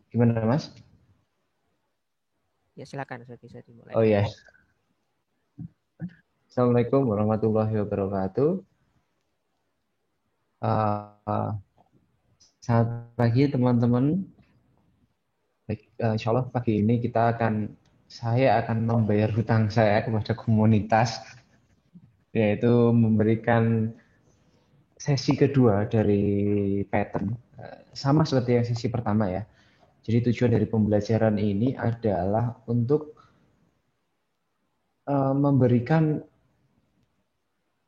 Gimana, Mas? Ya silakan, sudah bisa dimulai. Oh ya, Assalamualaikum warahmatullahi wabarakatuh. Uh, Selamat pagi teman-teman. Baik, insya Allah pagi ini saya akan membayar hutang saya kepada komunitas, yaitu memberikan sesi kedua dari pattern. Sama seperti yang sesi pertama ya. Jadi tujuan dari pembelajaran ini adalah untuk memberikan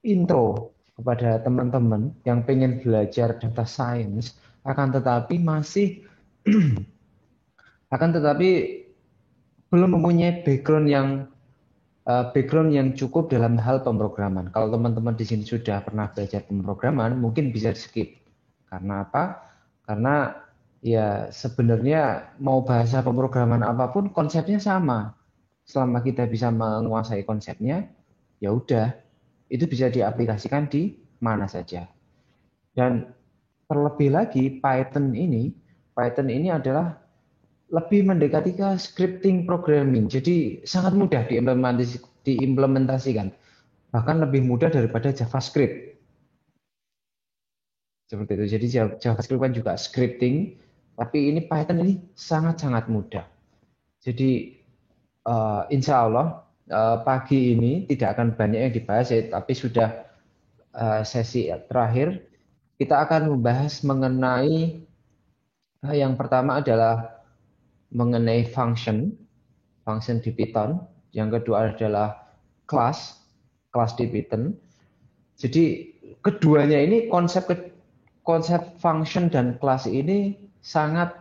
intro kepada teman-teman yang pengen belajar data science, akan tetapi belum mempunyai background yang cukup dalam hal pemrograman. Kalau teman-teman di sini sudah pernah belajar pemrograman, mungkin bisa skip. Karena apa? Karena ya sebenarnya mau bahasa pemrograman apapun konsepnya sama. Selama kita bisa menguasai konsepnya, ya udah, itu bisa diaplikasikan di mana saja. Dan terlebih lagi Python ini adalah lebih mendekati ke scripting programming. Jadi sangat mudah diimplementasikan. Bahkan lebih mudah daripada JavaScript. Seperti itu. Jadi JavaScript kan juga scripting, tapi ini Python ini sangat-sangat mudah. Jadi insya Allah pagi ini tidak akan banyak yang dibahas, tapi sudah sesi terakhir. Kita akan membahas mengenai yang pertama adalah mengenai function di Python. Yang kedua adalah kelas di Python. Jadi keduanya ini konsep function dan kelas ini sangat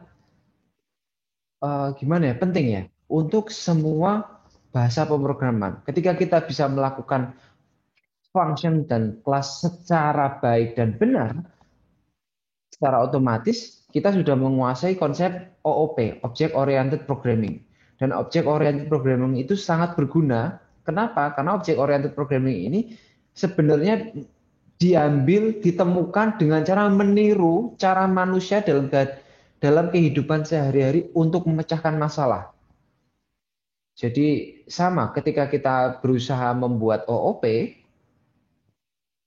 gimana ya penting ya untuk semua bahasa pemrograman. Ketika kita bisa melakukan function dan kelas secara baik dan benar, secara otomatis kita sudah menguasai konsep OOP, Object Oriented Programming. Dan Object Oriented Programming itu sangat berguna. Kenapa? Karena Object Oriented Programming ini sebenarnya ditemukan dengan cara meniru cara manusia dalam kehidupan sehari-hari untuk memecahkan masalah. Jadi sama ketika kita berusaha membuat OOP,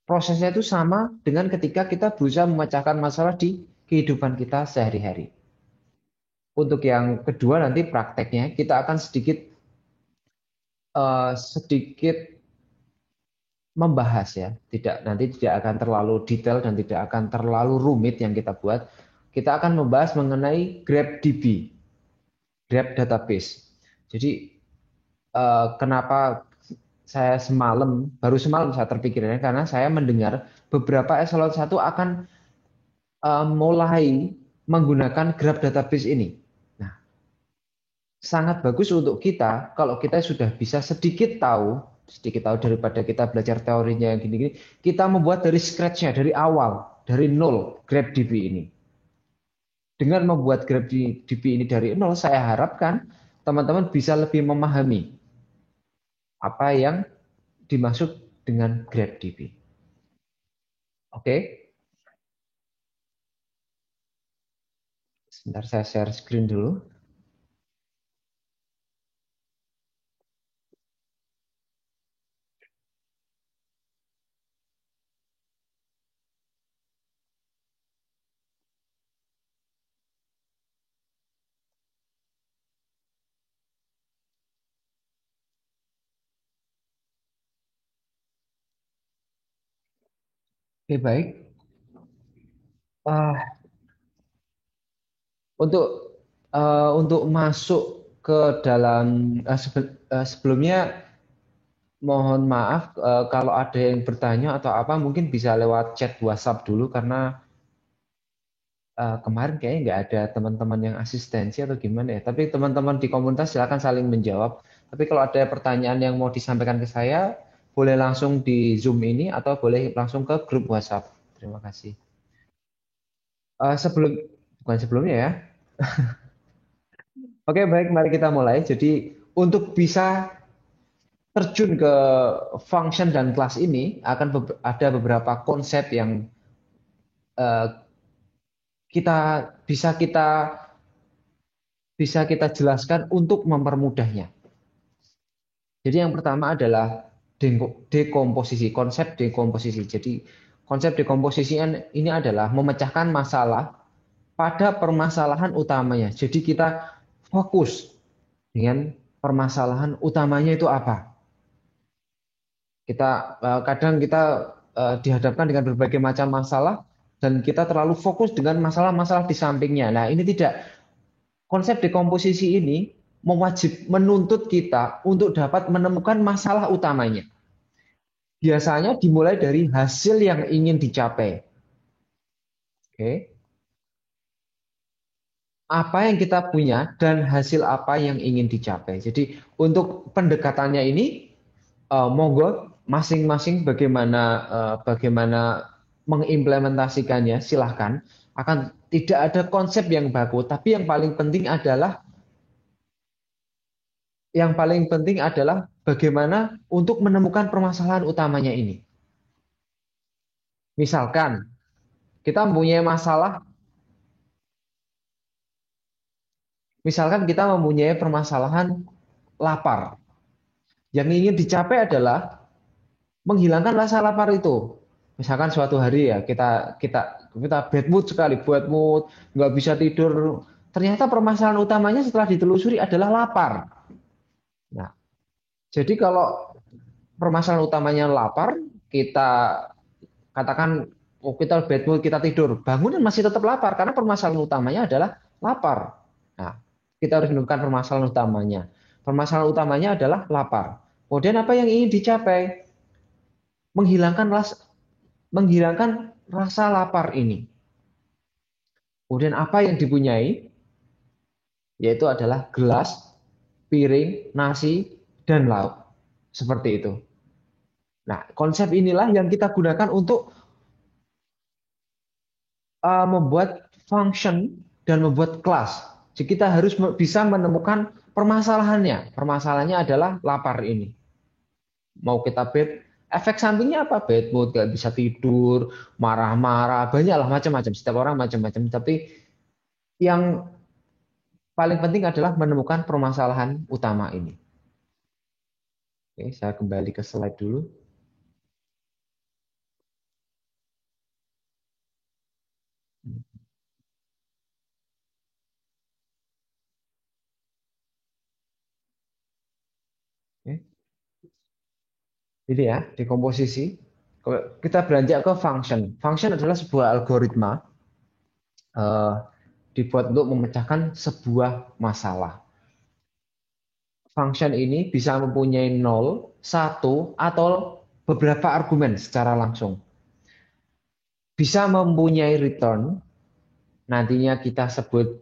prosesnya itu sama dengan ketika kita berusaha memecahkan masalah di kehidupan kita sehari-hari. Untuk yang kedua nanti prakteknya kita akan sedikit membahas ya, tidak akan terlalu detail dan tidak akan terlalu rumit yang kita buat. Kita akan membahas mengenai GrabDB, Grab Database. Jadi kenapa baru semalam saya terpikirnya karena saya mendengar beberapa eselon satu akan mulai menggunakan Grab Database ini. Nah, sangat bagus untuk kita kalau kita sudah bisa sedikit tahu daripada kita belajar teorinya yang gini-gini, kita membuat dari scratch-nya, dari awal, dari nol GrabDB ini. Dengan membuat GrabDB ini dari nol, saya harapkan teman-teman bisa lebih memahami apa yang dimaksud dengan GrabDB. Oke, sebentar saya share screen dulu. Oke, baik. Ah, untuk untuk masuk ke dalam sebelumnya mohon maaf kalau ada yang bertanya atau apa mungkin bisa lewat chat WhatsApp dulu karena kemarin kayaknya nggak ada teman-teman yang asistensi atau gimana ya. Tapi teman-teman di komunitas silakan saling menjawab. Tapi kalau ada pertanyaan yang mau disampaikan ke saya, boleh langsung di Zoom ini atau boleh langsung ke grup WhatsApp. Terima kasih. Eh, sebelum Bukan sebelumnya ya. Oke, baik, mari kita mulai. Jadi untuk bisa terjun ke function dan kelas ini ada beberapa konsep yang eh, kita bisa kita bisa kita jelaskan untuk mempermudahnya. Jadi yang pertama adalah dekomposisi, konsep dekomposisi. Jadi konsep dekomposisi ini adalah memecahkan masalah pada permasalahan utamanya. Jadi kita fokus dengan permasalahan utamanya itu apa. Kadang kita dihadapkan dengan berbagai macam masalah dan kita terlalu fokus dengan masalah-masalah di sampingnya. Nah, ini tidak. Konsep dekomposisi ini menuntut kita untuk dapat menemukan masalah utamanya. Biasanya dimulai dari hasil yang ingin dicapai. Oke. Apa yang kita punya dan hasil apa yang ingin dicapai. Jadi untuk pendekatannya ini, monggo masing-masing bagaimana mengimplementasikannya, silahkan. Akan tidak ada konsep yang baku, tapi yang paling penting adalah bagaimana untuk menemukan permasalahan utamanya ini. Misalkan kita mempunyai masalah, misalkan kita mempunyai permasalahan lapar. Yang ingin dicapai adalah menghilangkan rasa lapar itu. Misalkan suatu hari ya kita bad mood sekali, bad mood, nggak bisa tidur. Ternyata permasalahan utamanya setelah ditelusuri adalah lapar. Nah, jadi kalau permasalahan utamanya lapar, kita katakan kita bad mood, kita tidur, bangun dan masih tetap lapar karena permasalahan utamanya adalah lapar. Nah, kita harus menemukan permasalahan utamanya. Permasalahan utamanya adalah lapar. Kemudian apa yang ingin dicapai? Menghilangkan rasa lapar ini. Kemudian apa yang dipunyai? Yaitu adalah gelas, piring, nasi, dan lauk. Seperti itu. Nah, konsep inilah yang kita gunakan untuk membuat function dan membuat kelas. Jadi kita harus bisa menemukan permasalahannya. Permasalahannya adalah lapar ini. Mau kita efek sampingnya apa? Bad mood, gak bisa tidur, marah-marah, banyak lah macam-macam. Setiap orang macam-macam. Tapi yang paling penting adalah menemukan permasalahan utama ini. Oke, saya kembali ke slide dulu. Oke. Ini ya, dekomposisi. Kita beranjak ke function. Function adalah sebuah algoritma dibuat untuk memecahkan sebuah masalah. Function ini bisa mempunyai 0, 1, atau beberapa argumen secara langsung. Bisa mempunyai return, nantinya kita sebut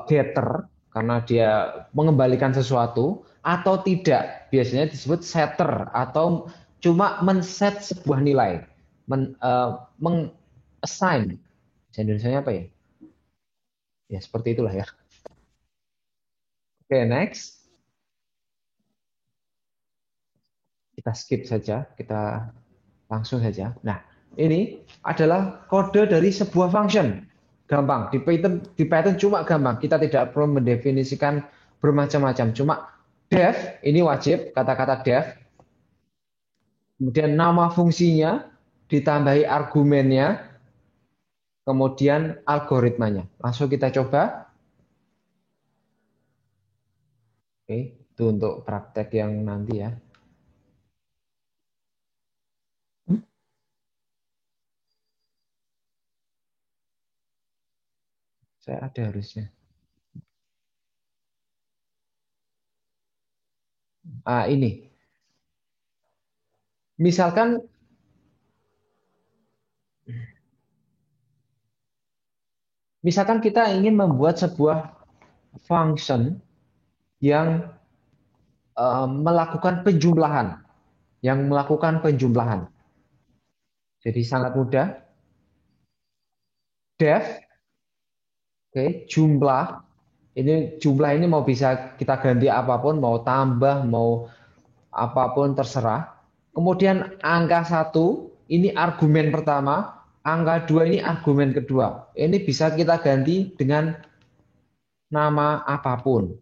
getter, karena dia mengembalikan sesuatu, atau tidak, biasanya disebut setter, atau cuma men-set sebuah nilai, meng-assign. Indonesia apa ya? Ya, seperti itulah ya. Oke, next. Kita skip saja, kita langsung saja. Nah, ini adalah kode dari sebuah function. Gampang, di Python cuma gampang. Kita tidak perlu mendefinisikan bermacam-macam. Cuma def, ini wajib, kata-kata def. Kemudian nama fungsinya, ditambahi argumennya, kemudian algoritmanya. Langsung kita coba. Oke, itu untuk praktek yang nanti ya. Saya ada harusnya. Ini. Misalkan kita ingin membuat sebuah function yang melakukan penjumlahan, Jadi sangat mudah. Def, oke, jumlah ini mau bisa kita ganti apapun, mau tambah, mau apapun terserah. Kemudian angka 1 ini argumen pertama, angka 2 ini argumen kedua. Ini bisa kita ganti dengan nama apapun.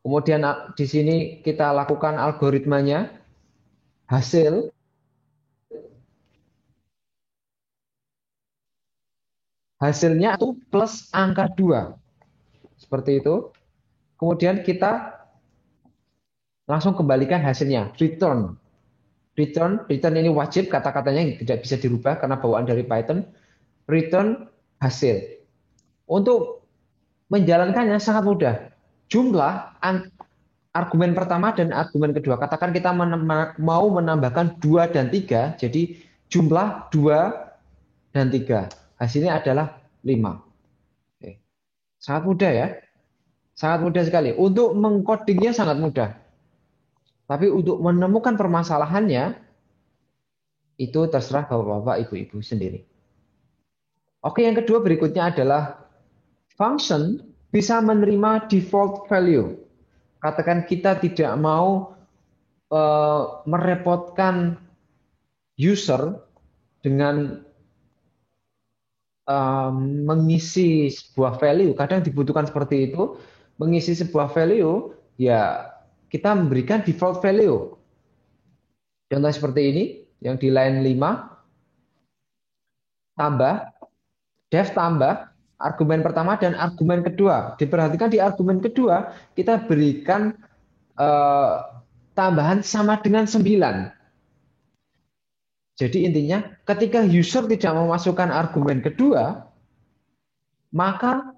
Kemudian di sini kita lakukan algoritmanya, hasilnya itu plus angka 2. Seperti itu. Kemudian kita langsung kembalikan hasilnya, return. Return ini wajib, kata-katanya tidak bisa dirubah karena bawaan dari Python. Return hasil. Untuk menjalankannya sangat mudah. Jumlah argumen pertama dan argumen kedua. Katakan kita mau menambahkan 2 dan 3, jadi jumlah 2 dan 3. Hasilnya adalah 5. Oke. Sangat mudah ya. Sangat mudah sekali. Untuk mengcodingnya sangat mudah. Tapi untuk menemukan permasalahannya, itu terserah bapak-bapak, ibu-ibu sendiri. Oke, yang kedua berikutnya adalah function bisa menerima default value. Katakan kita tidak mau merepotkan user dengan mengisi sebuah value. Kadang dibutuhkan seperti itu, mengisi sebuah value, ya kita memberikan default value. Contoh seperti ini, yang di line 5, tambah, def tambah, argumen pertama dan argumen kedua. Diperhatikan di argumen kedua, kita berikan eh, tambahan sama dengan 9. Jadi intinya, ketika user tidak memasukkan argumen kedua, maka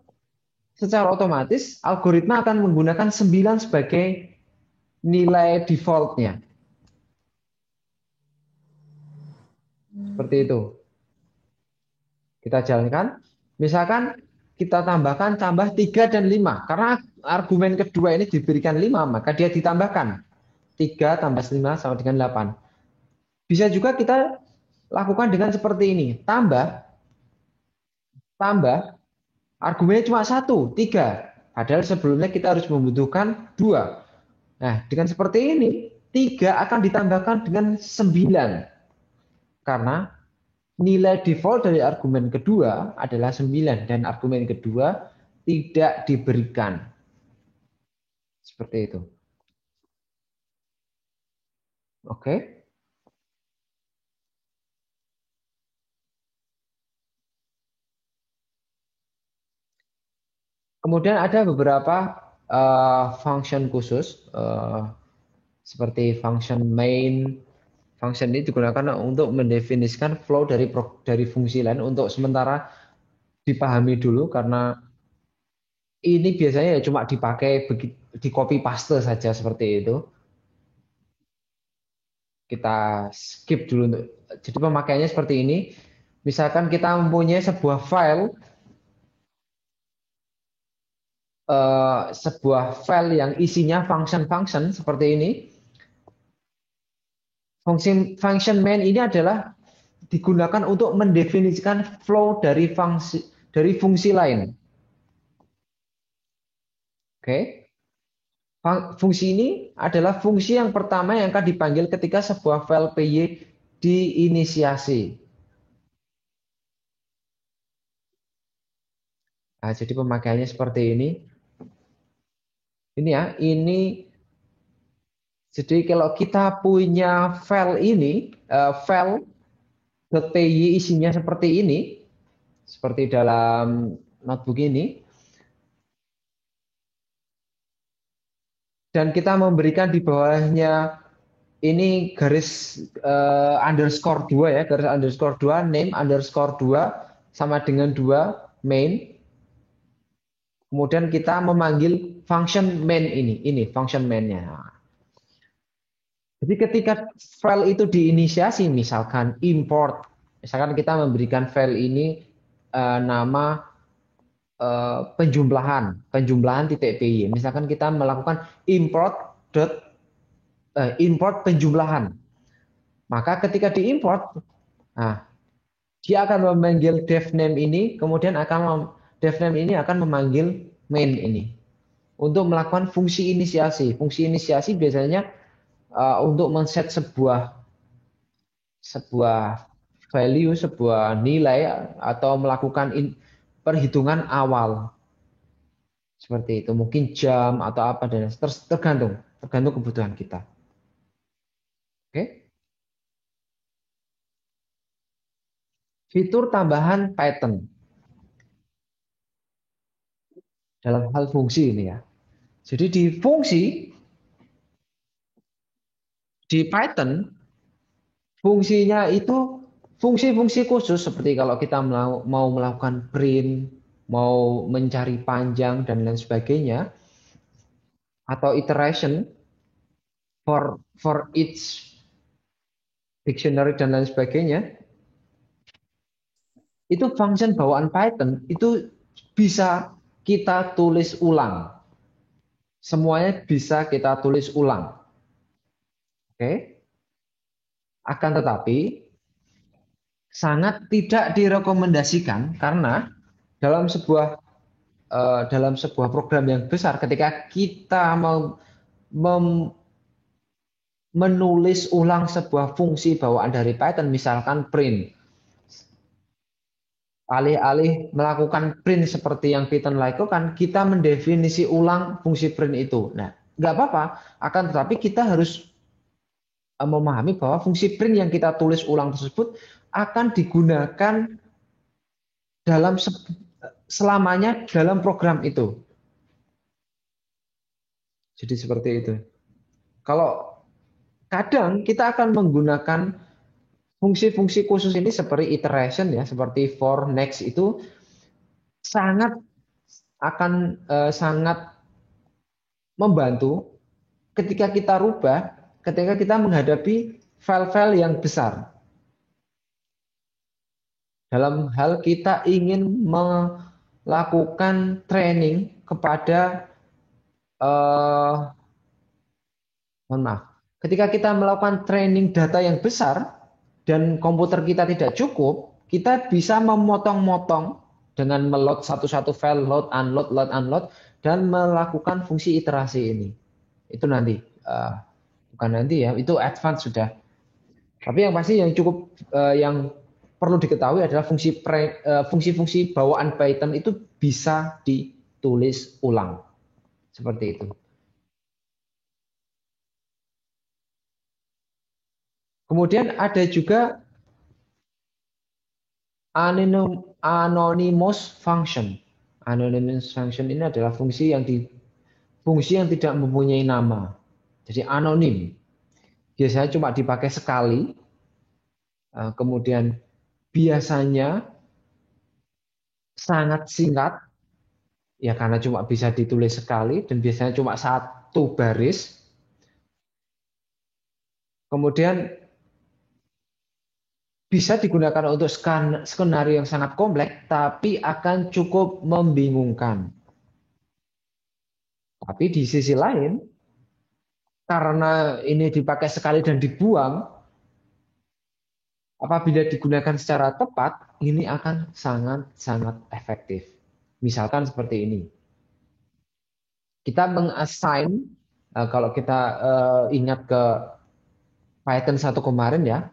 secara otomatis algoritma akan menggunakan 9 sebagai nilai defaultnya. Seperti itu. Kita jalankan. Misalkan kita tambah 3 dan 5. Karena argumen kedua ini diberikan 5, maka dia ditambahkan. 3 tambah 5 sama dengan 8. Bisa juga kita lakukan dengan seperti ini. Tambah, argumennya cuma 1, 3. Padahal sebelumnya kita harus membutuhkan 2. Nah, dengan seperti ini, 3 akan ditambahkan dengan 9. Karena nilai default dari argumen kedua adalah 9 dan argumen kedua tidak diberikan. Seperti itu. Oke. Kemudian ada beberapa function khusus seperti function main. Function ini digunakan untuk mendefinisikan flow dari fungsi lain untuk sementara dipahami dulu karena ini biasanya ya cuma dipakai di copy paste saja seperti itu. Kita skip dulu untuk jadi pemakaiannya seperti ini. Misalkan kita mempunyai sebuah file yang isinya function-function seperti ini. Function main ini adalah digunakan untuk mendefinisikan flow dari fungsi lain. Oke. Fungsi ini adalah fungsi yang pertama yang akan dipanggil ketika sebuah file PY diinisiasi. Nah, jadi pemakaiannya seperti ini. Ini ya, ini jadi kalau kita punya file ini, file.py isinya seperti ini, seperti dalam notebook ini, dan kita memberikan di bawahnya ini garis underscore 2 ya, garis underscore 2, name underscore 2 sama dengan 2 main. Kemudian kita memanggil function main ini function mainnya. Jadi ketika file itu diinisiasi, misalkan import, misalkan kita memberikan file ini nama penjumlahan .py. Misalkan kita melakukan import penjumlahan. Maka ketika diimport, nah, dia akan memanggil devname ini, kemudian devname ini akan memanggil main ini untuk melakukan fungsi inisiasi. Fungsi inisiasi biasanya untuk men-set sebuah value, sebuah nilai atau melakukan perhitungan awal. Seperti itu, mungkin jam atau apa dan tergantung kebutuhan kita. Oke. Fitur tambahan Python dalam hal fungsi ini ya. Jadi di Python fungsinya itu fungsi-fungsi khusus seperti kalau kita mau melakukan print, mau mencari panjang dan lain sebagainya atau iteration for each dictionary dan lain sebagainya, itu function bawaan Python itu bisa kita tulis ulang. Semuanya bisa kita tulis ulang. Oke. Akan tetapi sangat tidak direkomendasikan karena dalam sebuah program yang besar ketika kita mau menulis ulang sebuah fungsi bawaan dari Python, misalkan print. Alih-alih melakukan print seperti yang Python lakukan, kita mendefinisi ulang fungsi print itu. Nah, nggak apa-apa, akan tetapi kita harus memahami bahwa fungsi print yang kita tulis ulang tersebut akan digunakan dalam selamanya dalam program itu. Jadi seperti itu. Kalau kadang kita akan menggunakan fungsi-fungsi khusus ini seperti iteration ya, seperti for, next itu sangat sangat membantu ketika kita rubah, ketika kita menghadapi file-file yang besar. Dalam hal kita ingin melakukan training kepada mohon maaf, ketika kita melakukan training data yang besar dan komputer kita tidak cukup, kita bisa memotong-motong dengan meload satu-satu file, load, unload, dan melakukan fungsi iterasi ini. Itu nanti, bukan nanti ya, itu advance sudah. Tapi yang pasti yang cukup yang perlu diketahui adalah fungsi-fungsi bawaan Python itu bisa ditulis ulang. Seperti itu. Kemudian ada juga anonymous function. Anonymous function ini adalah fungsi yang tidak mempunyai nama. Jadi anonim. Biasanya cuma dipakai sekali. Kemudian biasanya sangat singkat. Ya karena cuma bisa ditulis sekali dan biasanya cuma satu baris. Kemudian bisa digunakan untuk skenario yang sangat kompleks, tapi akan cukup membingungkan. Tapi di sisi lain, karena ini dipakai sekali dan dibuang, apabila digunakan secara tepat, ini akan sangat-sangat efektif. Misalkan seperti ini. Kita mengassign, kalau kita ingat ke Python 1 kemarin ya,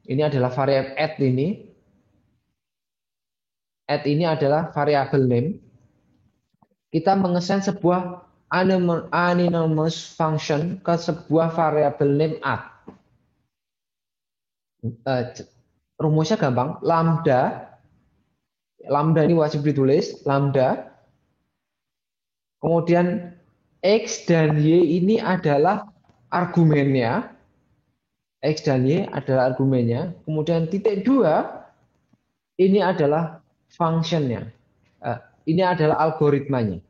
ini adalah variabel add ini. Add ini adalah variabel name. Kita mengesan sebuah anonymous function ke sebuah variabel name add. Rumusnya gampang, lambda ini wajib ditulis, lambda, kemudian X dan Y ini adalah argumennya, X dan Y adalah argumennya, kemudian titik 2 ini adalah functionnya, ini adalah algoritmanya.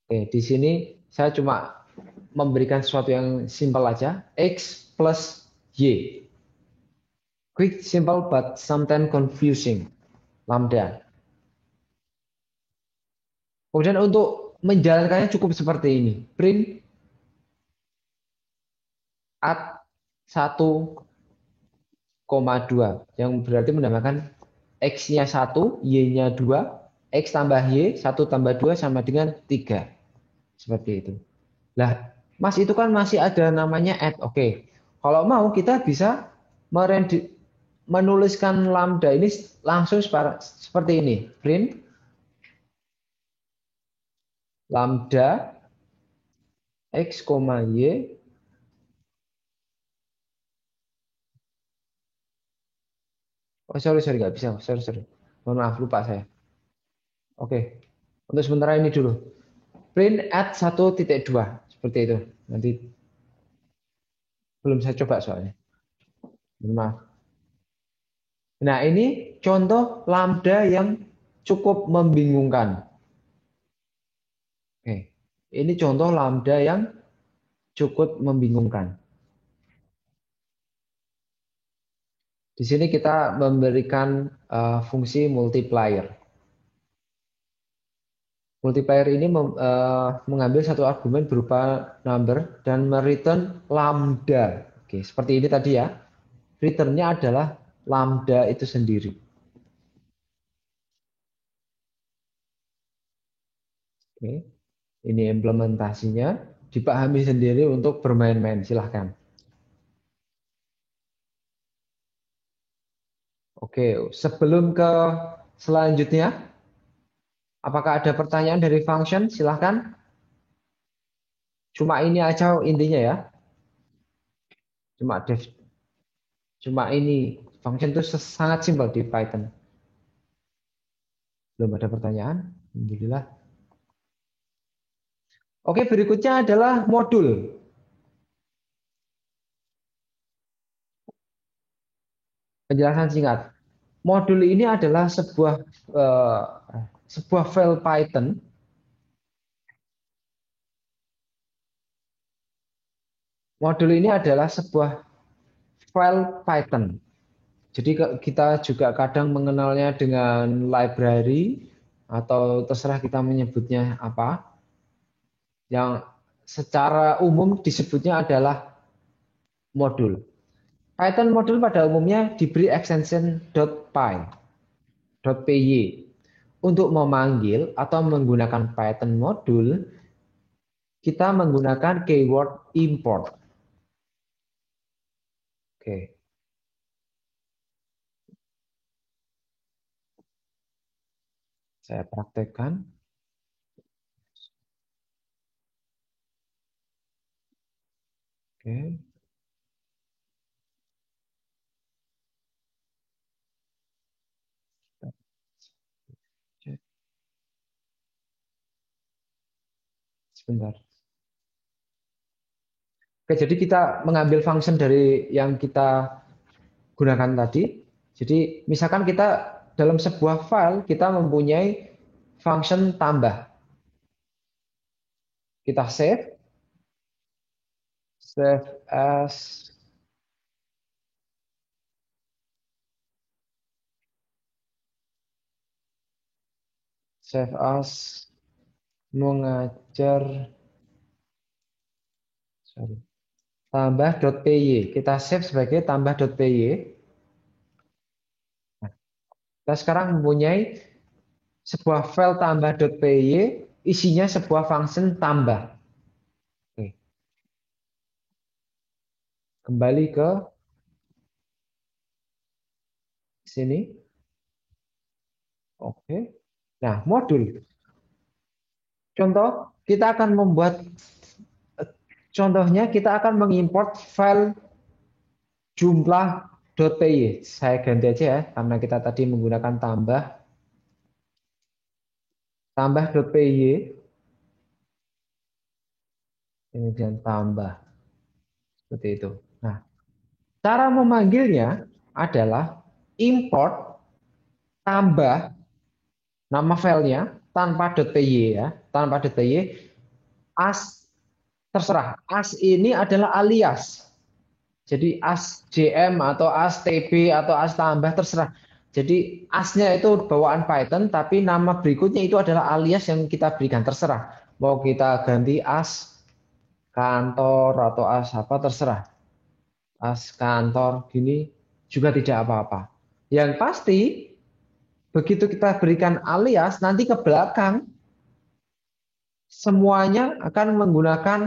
Oke, di sini saya cuma memberikan sesuatu yang simpel aja, X plus Y. Quick, simple, but sometimes confusing. Lambda. Kemudian untuk menjalankannya cukup seperti ini. Print add 1,2 yang berarti menambahkan X-nya 1, Y-nya 2, X tambah Y, 1 tambah 2 sama dengan 3. Seperti itu. Lah, Mas itu kan masih ada namanya add. Oke. Kalau mau kita bisa menuliskan lambda ini langsung seperti ini. Print lambda X, Y. Oh, sorry, nggak bisa. Sorry. Mohon maaf, lupa saya. Oke, untuk sementara ini dulu. Print at 1.2. Seperti itu. Nanti belum saya coba soalnya. Mohon maaf. Nah, ini contoh lambda yang cukup membingungkan. Oke, ini contoh lambda yang cukup membingungkan. Di sini kita memberikan fungsi multiplier. Multiplier ini mengambil satu argumen berupa number dan mereturn lambda. Oke, seperti ini tadi ya. Returnnya adalah lambda itu sendiri. Oke, ini implementasinya. Dipahami sendiri untuk bermain-main. Silahkan. Oke, sebelum ke selanjutnya, apakah ada pertanyaan dari function? Silahkan. Cuma ini aja intinya ya. Cuma def, cuma ini function itu sangat simpel di Python. Belum ada pertanyaan? Alhamdulillah. Oke, berikutnya adalah modul. Penjelasan singkat. Modul ini adalah eh, sebuah file Python. Modul ini adalah sebuah file Python. Jadi kita juga kadang mengenalnya dengan library atau terserah kita menyebutnya apa. Yang secara umum disebutnya adalah modul. Python modul pada umumnya diberi extension .py. Untuk memanggil atau menggunakan Python modul, kita menggunakan keyword import. Oke, saya praktekkan. Oke, sebentar. Oke, jadi kita mengambil function dari yang kita gunakan tadi. Jadi misalkan kita dalam sebuah file kita mempunyai function tambah. Kita save as, save as mengajar, sorry, tambah.py. Kita save sebagai tambah.py. Nah, kita sekarang mempunyai sebuah file tambah.py, isinya sebuah function tambah. Oke, kembali ke sini. Oke. Nah, modul. Contoh, kita akan membuat, contohnya kita akan mengimport file jumlah.py. Saya ganti aja ya, karena kita tadi menggunakan tambah.py, kemudian tambah, seperti itu. Nah, cara memanggilnya adalah import tambah nama filenya tanpa .py ya, tanpa .py, as, terserah. As ini adalah alias. Jadi as JM atau as TB atau as tambah terserah. Jadi asnya itu bawaan Python, tapi nama berikutnya itu adalah alias yang kita berikan terserah. Mau kita ganti as kantor atau as apa terserah. As kantor gini juga tidak apa-apa. Yang pasti begitu kita berikan alias nanti ke belakang semuanya akan menggunakan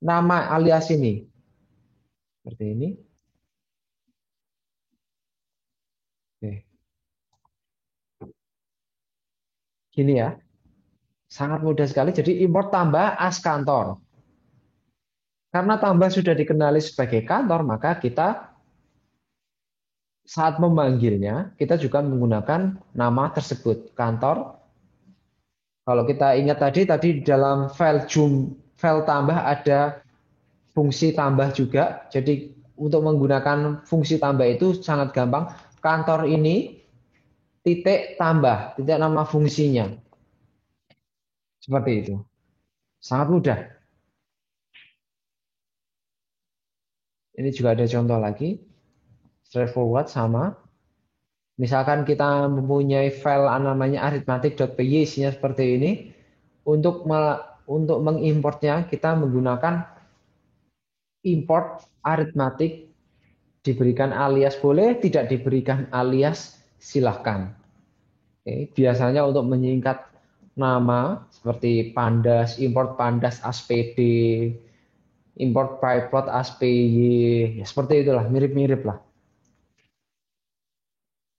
nama alias ini. Seperti ini. Oke. Gini ya. Sangat mudah sekali. Jadi import tambah as kantor. Karena tambah sudah dikenali sebagai kantor, maka kita saat memanggilnya, kita juga menggunakan nama tersebut, kantor. Kalau kita ingat tadi di dalam file tambah ada fungsi tambah juga. Jadi untuk menggunakan fungsi tambah itu sangat gampang. Kantor ini titik tambah, titik nama fungsinya. Seperti itu. Sangat mudah. Ini juga ada contoh lagi. Straightforward sama. Misalkan kita mempunyai file namanya arithmetic.py isinya seperti ini. Untuk mengimportnya kita menggunakan import arithmetic, diberikan alias boleh, tidak diberikan alias silahkan. Oke, biasanya untuk menyingkat nama seperti pandas, import pandas aspd, import pryplot aspy, ya seperti itulah, mirip-mirip lah.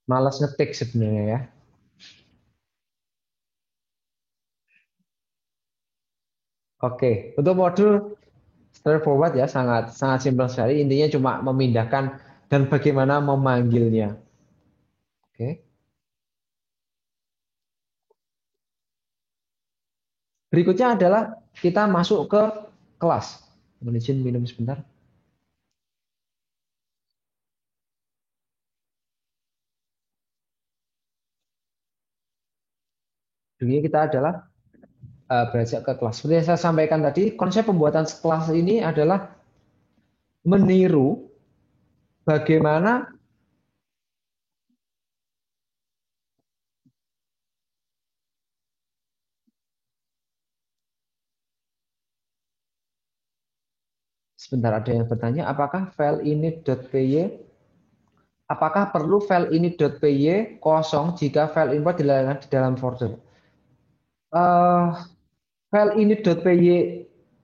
Malas ngetik sebenarnya ya. Oke, untuk modul straightforward ya, sangat sangat simpel sekali. Intinya cuma memindahkan dan bagaimana memanggilnya. Oke. Berikutnya adalah kita masuk ke kelas. Mohon izin minum sebentar. Ini kita adalah beranjak ke kelas. Seperti yang saya sampaikan tadi, konsep pembuatan kelas ini adalah meniru bagaimana sebentar ada yang bertanya apakah file ini.py apakah perlu file ini.py kosong jika file import diletakkan di dalam folder. Eh, File ini.py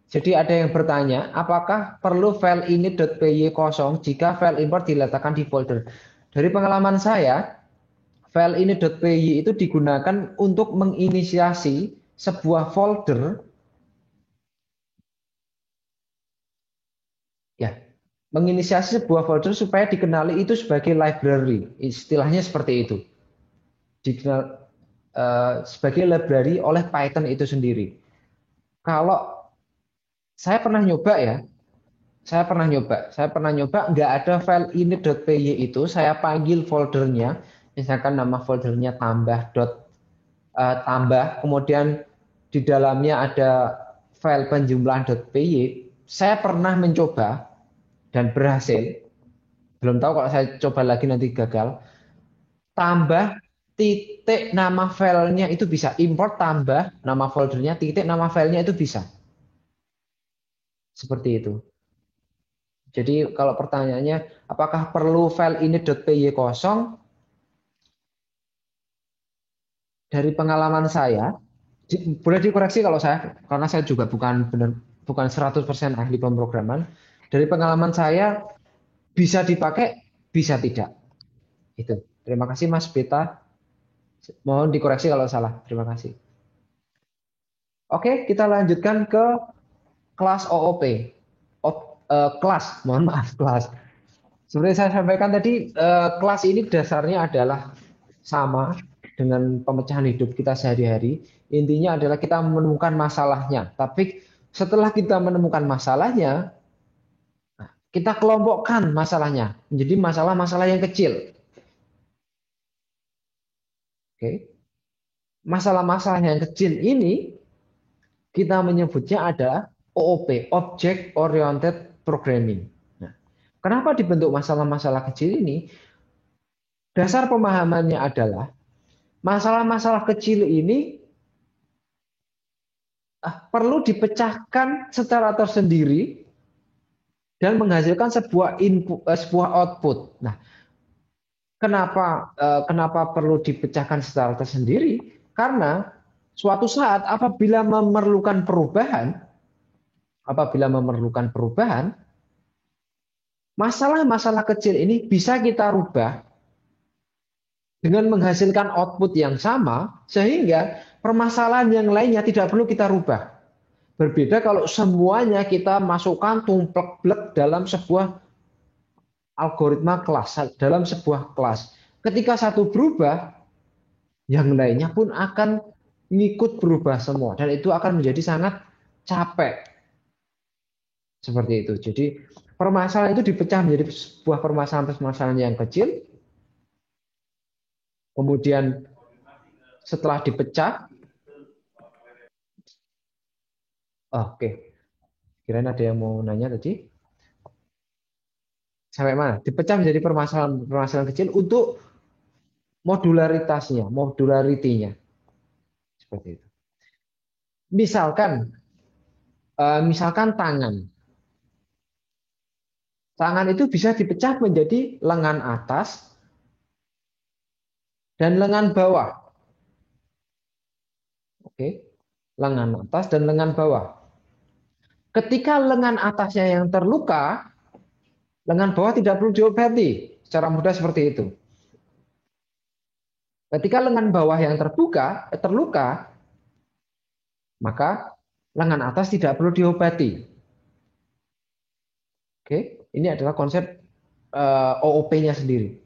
jadi ada yang bertanya apakah perlu file ini.py kosong jika file import diletakkan di folder. Dari pengalaman saya, file ini.py itu digunakan untuk menginisiasi sebuah folder, ya, menginisiasi sebuah folder supaya dikenali itu sebagai library. Istilahnya seperti itu. Dikenal sebagai library oleh Python itu sendiri. Kalau saya pernah nyoba ya, saya pernah nyoba nggak ada file ini.py itu, saya panggil foldernya, misalkan nama foldernya tambah, kemudian di dalamnya ada file penjumlahan.py. Saya pernah mencoba dan berhasil. Belum tahu kalau saya coba lagi nanti gagal. Tambah titik nama filenya itu bisa. Import tambah nama foldernya, titik nama filenya itu bisa. Seperti itu. Jadi kalau pertanyaannya, apakah perlu file ini.py kosong? Dari pengalaman saya, boleh dikoreksi kalau saya, karena saya juga bukan 100% ahli pemrograman. Dari pengalaman saya, bisa dipakai, bisa tidak. Itu. Terima kasih Mas Beta. Mohon dikoreksi kalau salah. Terima kasih. Oke, kita lanjutkan ke kelas OOP. Kelas, mohon maaf, kelas. Seperti saya sampaikan tadi, kelas ini dasarnya adalah sama dengan pemecahan hidup kita sehari-hari. Intinya adalah kita menemukan masalahnya. Tapi setelah kita menemukan masalahnya, kita kelompokkan masalahnya menjadi masalah-masalah yang kecil. Oke. Masalah-masalah yang kecil ini kita menyebutnya ada OOP, Object Oriented Programming. Nah, kenapa dibentuk masalah-masalah kecil ini? Dasar pemahamannya adalah masalah-masalah kecil ini perlu dipecahkan secara tersendiri dan menghasilkan sebuah input, sebuah output. Nah, kenapa perlu dipecahkan secara tersendiri? Karena suatu saat apabila memerlukan perubahan, masalah-masalah kecil ini bisa kita rubah dengan menghasilkan output yang sama, sehingga permasalahan yang lainnya tidak perlu kita rubah. Berbeda kalau semuanya kita masukkan tumplek-blek dalam sebuah algoritma kelas, dalam sebuah kelas. Ketika satu berubah, yang lainnya pun akan ngikut berubah semua. Dan itu akan menjadi sangat capek. Seperti itu. Jadi permasalahan itu dipecah menjadi sebuah permasalahan-permasalahan yang kecil. Kemudian setelah dipecah, oke. Kirain ada yang mau nanya tadi. Sampai mana? Dipecah menjadi permasalahan-permasalahan kecil untuk modularitasnya, modularitinya. Seperti itu. Misalkan tangan. Tangan itu bisa dipecah menjadi lengan atas dan lengan bawah. Oke. Lengan atas dan lengan bawah. Ketika lengan atasnya yang terluka, lengan bawah tidak perlu diobati. Secara mudah seperti itu. Ketika lengan bawah yang terluka, maka lengan atas tidak perlu diobati. Oke, ini adalah konsep OOP-nya sendiri.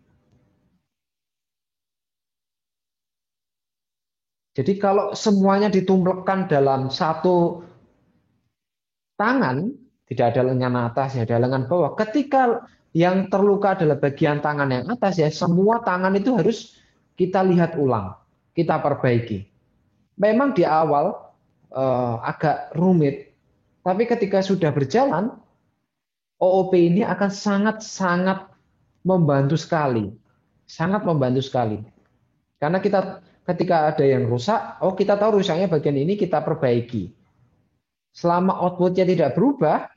Jadi kalau semuanya ditumplekkan dalam satu tangan, tidak ada lengan atas, ya ada lengan bawah. Ketika yang terluka adalah bagian tangan yang atas, ya semua tangan itu harus kita lihat ulang, kita perbaiki. Memang di awal agak rumit, tapi ketika sudah berjalan, OOP ini akan sangat-sangat membantu sekali, sangat membantu sekali. Karena kita ketika ada yang rusak, oh kita tahu rusaknya bagian ini kita perbaiki. Selama outputnya tidak berubah,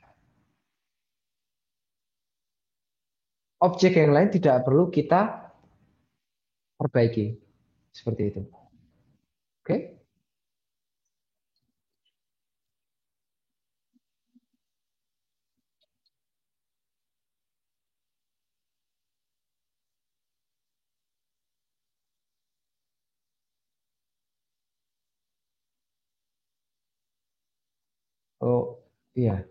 objek yang lain tidak perlu kita perbaiki. Seperti itu. Oke? Oh, iya.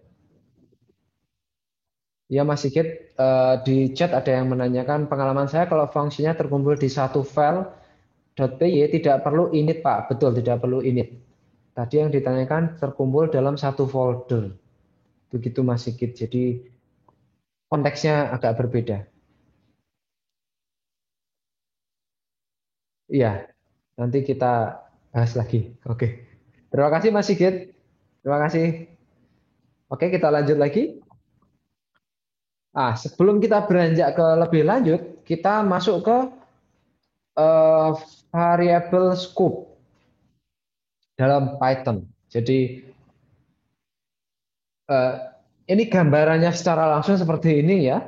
Ya Mas Sigit, di chat ada yang menanyakan pengalaman saya kalau fungsinya terkumpul di satu file .py tidak perlu init Pak. Betul, tidak perlu init. Tadi yang ditanyakan terkumpul dalam satu folder. Begitu Mas Sigit. Jadi konteksnya agak berbeda. Iya, nanti kita bahas lagi. Oke. Terima kasih Mas Sigit. Terima kasih. Oke, kita lanjut lagi. Sebelum kita beranjak ke lebih lanjut, kita masuk ke eh, variable scope dalam Python. Jadi eh, ini gambarannya secara langsung seperti ini ya.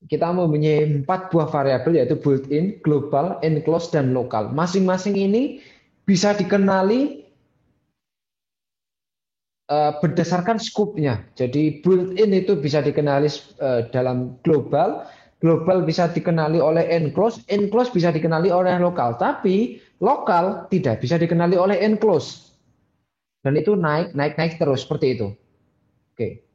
Kita mempunyai 4 buah variabel yaitu built-in, global, enclosed, dan lokal. Masing-masing ini bisa dikenali berdasarkan scope-nya. Jadi built-in itu bisa dikenali dalam global, global bisa dikenali oleh enclosed, enclosed bisa dikenali oleh lokal. Tapi lokal tidak bisa dikenali oleh enclosed. Dan itu naik terus seperti itu. Oke.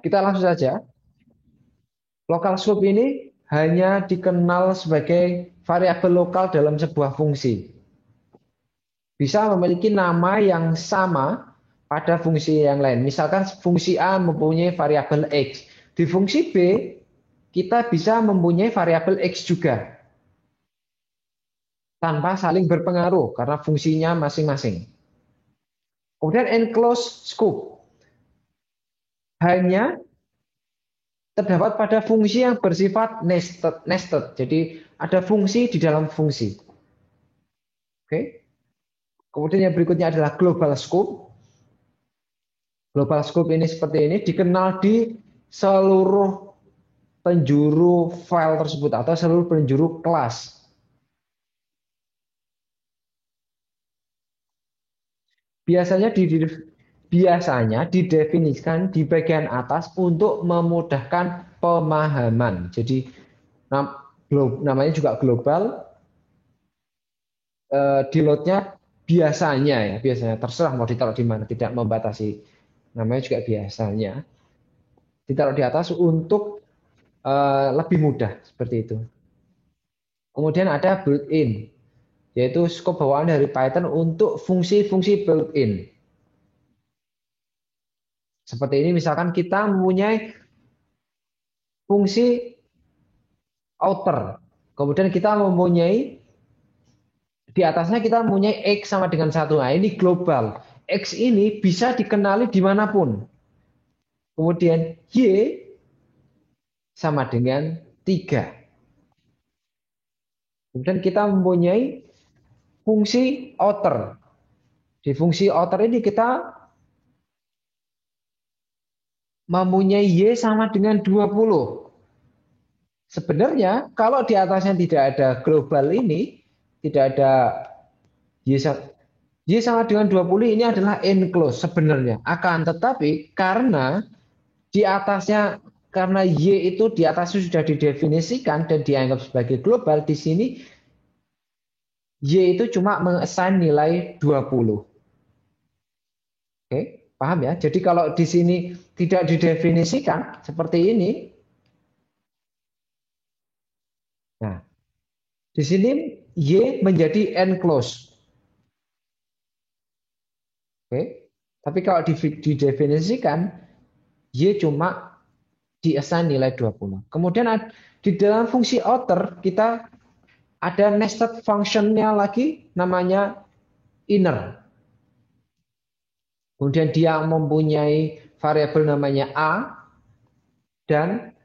Kita langsung saja. Local scope ini hanya dikenal sebagai variabel lokal dalam sebuah fungsi. Bisa memiliki nama yang sama pada fungsi yang lain. Misalkan fungsi A mempunyai variabel X. Di fungsi B, kita bisa mempunyai variabel X juga. Tanpa saling berpengaruh karena fungsinya masing-masing. Kemudian enclosed scope. Hanya terdapat pada fungsi yang bersifat nested. Jadi ada fungsi di dalam fungsi. Oke. Kemudian yang berikutnya adalah global scope. Global scope ini seperti ini dikenal di seluruh penjuru file tersebut atau seluruh penjuru kelas. Biasanya didefinisikan di bagian atas untuk memudahkan pemahaman. Jadi namanya juga global, di loadnya biasanya ya, biasanya terserah mau ditaruh di mana, tidak membatasi. Namanya juga biasanya ditaruh di atas untuk lebih mudah seperti itu. Kemudian ada built-in, yaitu skop bawaan dari Python untuk fungsi-fungsi built-in. Seperti ini misalkan kita mempunyai fungsi outer, kemudian kita mempunyai di atasnya kita mempunyai X sama dengan 1. Nah, ini global. X ini bisa dikenali dimanapun. Kemudian Y sama dengan 3. Kemudian kita mempunyai fungsi outer. Di fungsi outer ini kita mempunyai Y sama dengan 20. Sebenarnya kalau di atasnya tidak ada global ini, tidak ada Y sama dengan 20, ini adalah enclosed sebenarnya. Akan tetapi karena di atasnya, karena Y itu di atasnya sudah didefinisikan dan dianggap sebagai global, di sini Y itu cuma mengassign nilai 20. Oke, paham ya? Jadi kalau di sini tidak didefinisikan seperti ini, nah di sini Y menjadi enclosed. Oke, tapi kalau didefinisikan Y cuma diassign nilai 20. Kemudian di dalam fungsi outer kita ada nested functionnya lagi namanya inner. Kemudian dia mempunyai variabel namanya A dan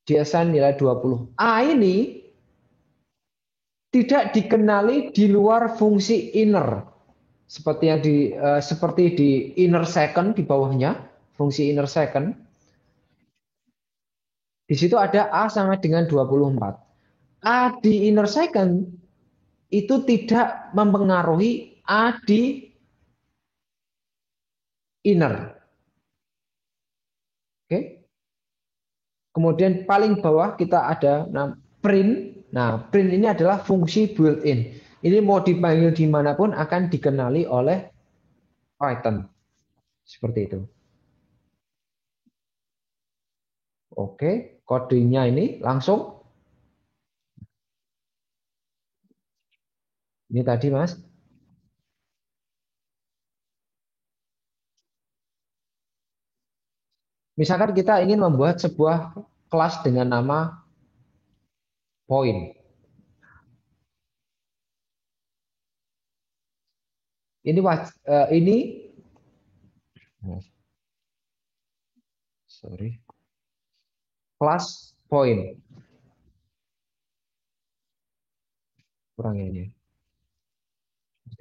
diassign nilai 20. A ini tidak dikenali di luar fungsi inner. Seperti yang seperti di inner second di bawahnya, fungsi inner second. Di situ ada A sama dengan 24. A di inner second itu tidak mempengaruhi A di inner. Oke. Kemudian paling bawah kita ada print. Nah, print ini adalah fungsi built-in. Ini mau dipanggil dimanapun akan dikenali oleh Python. Seperti itu. Oke, kodenya ini langsung. Ini tadi, Mas. Misalkan kita ingin membuat sebuah kelas dengan nama point. Ini sorry, kelas point. Kurang ini.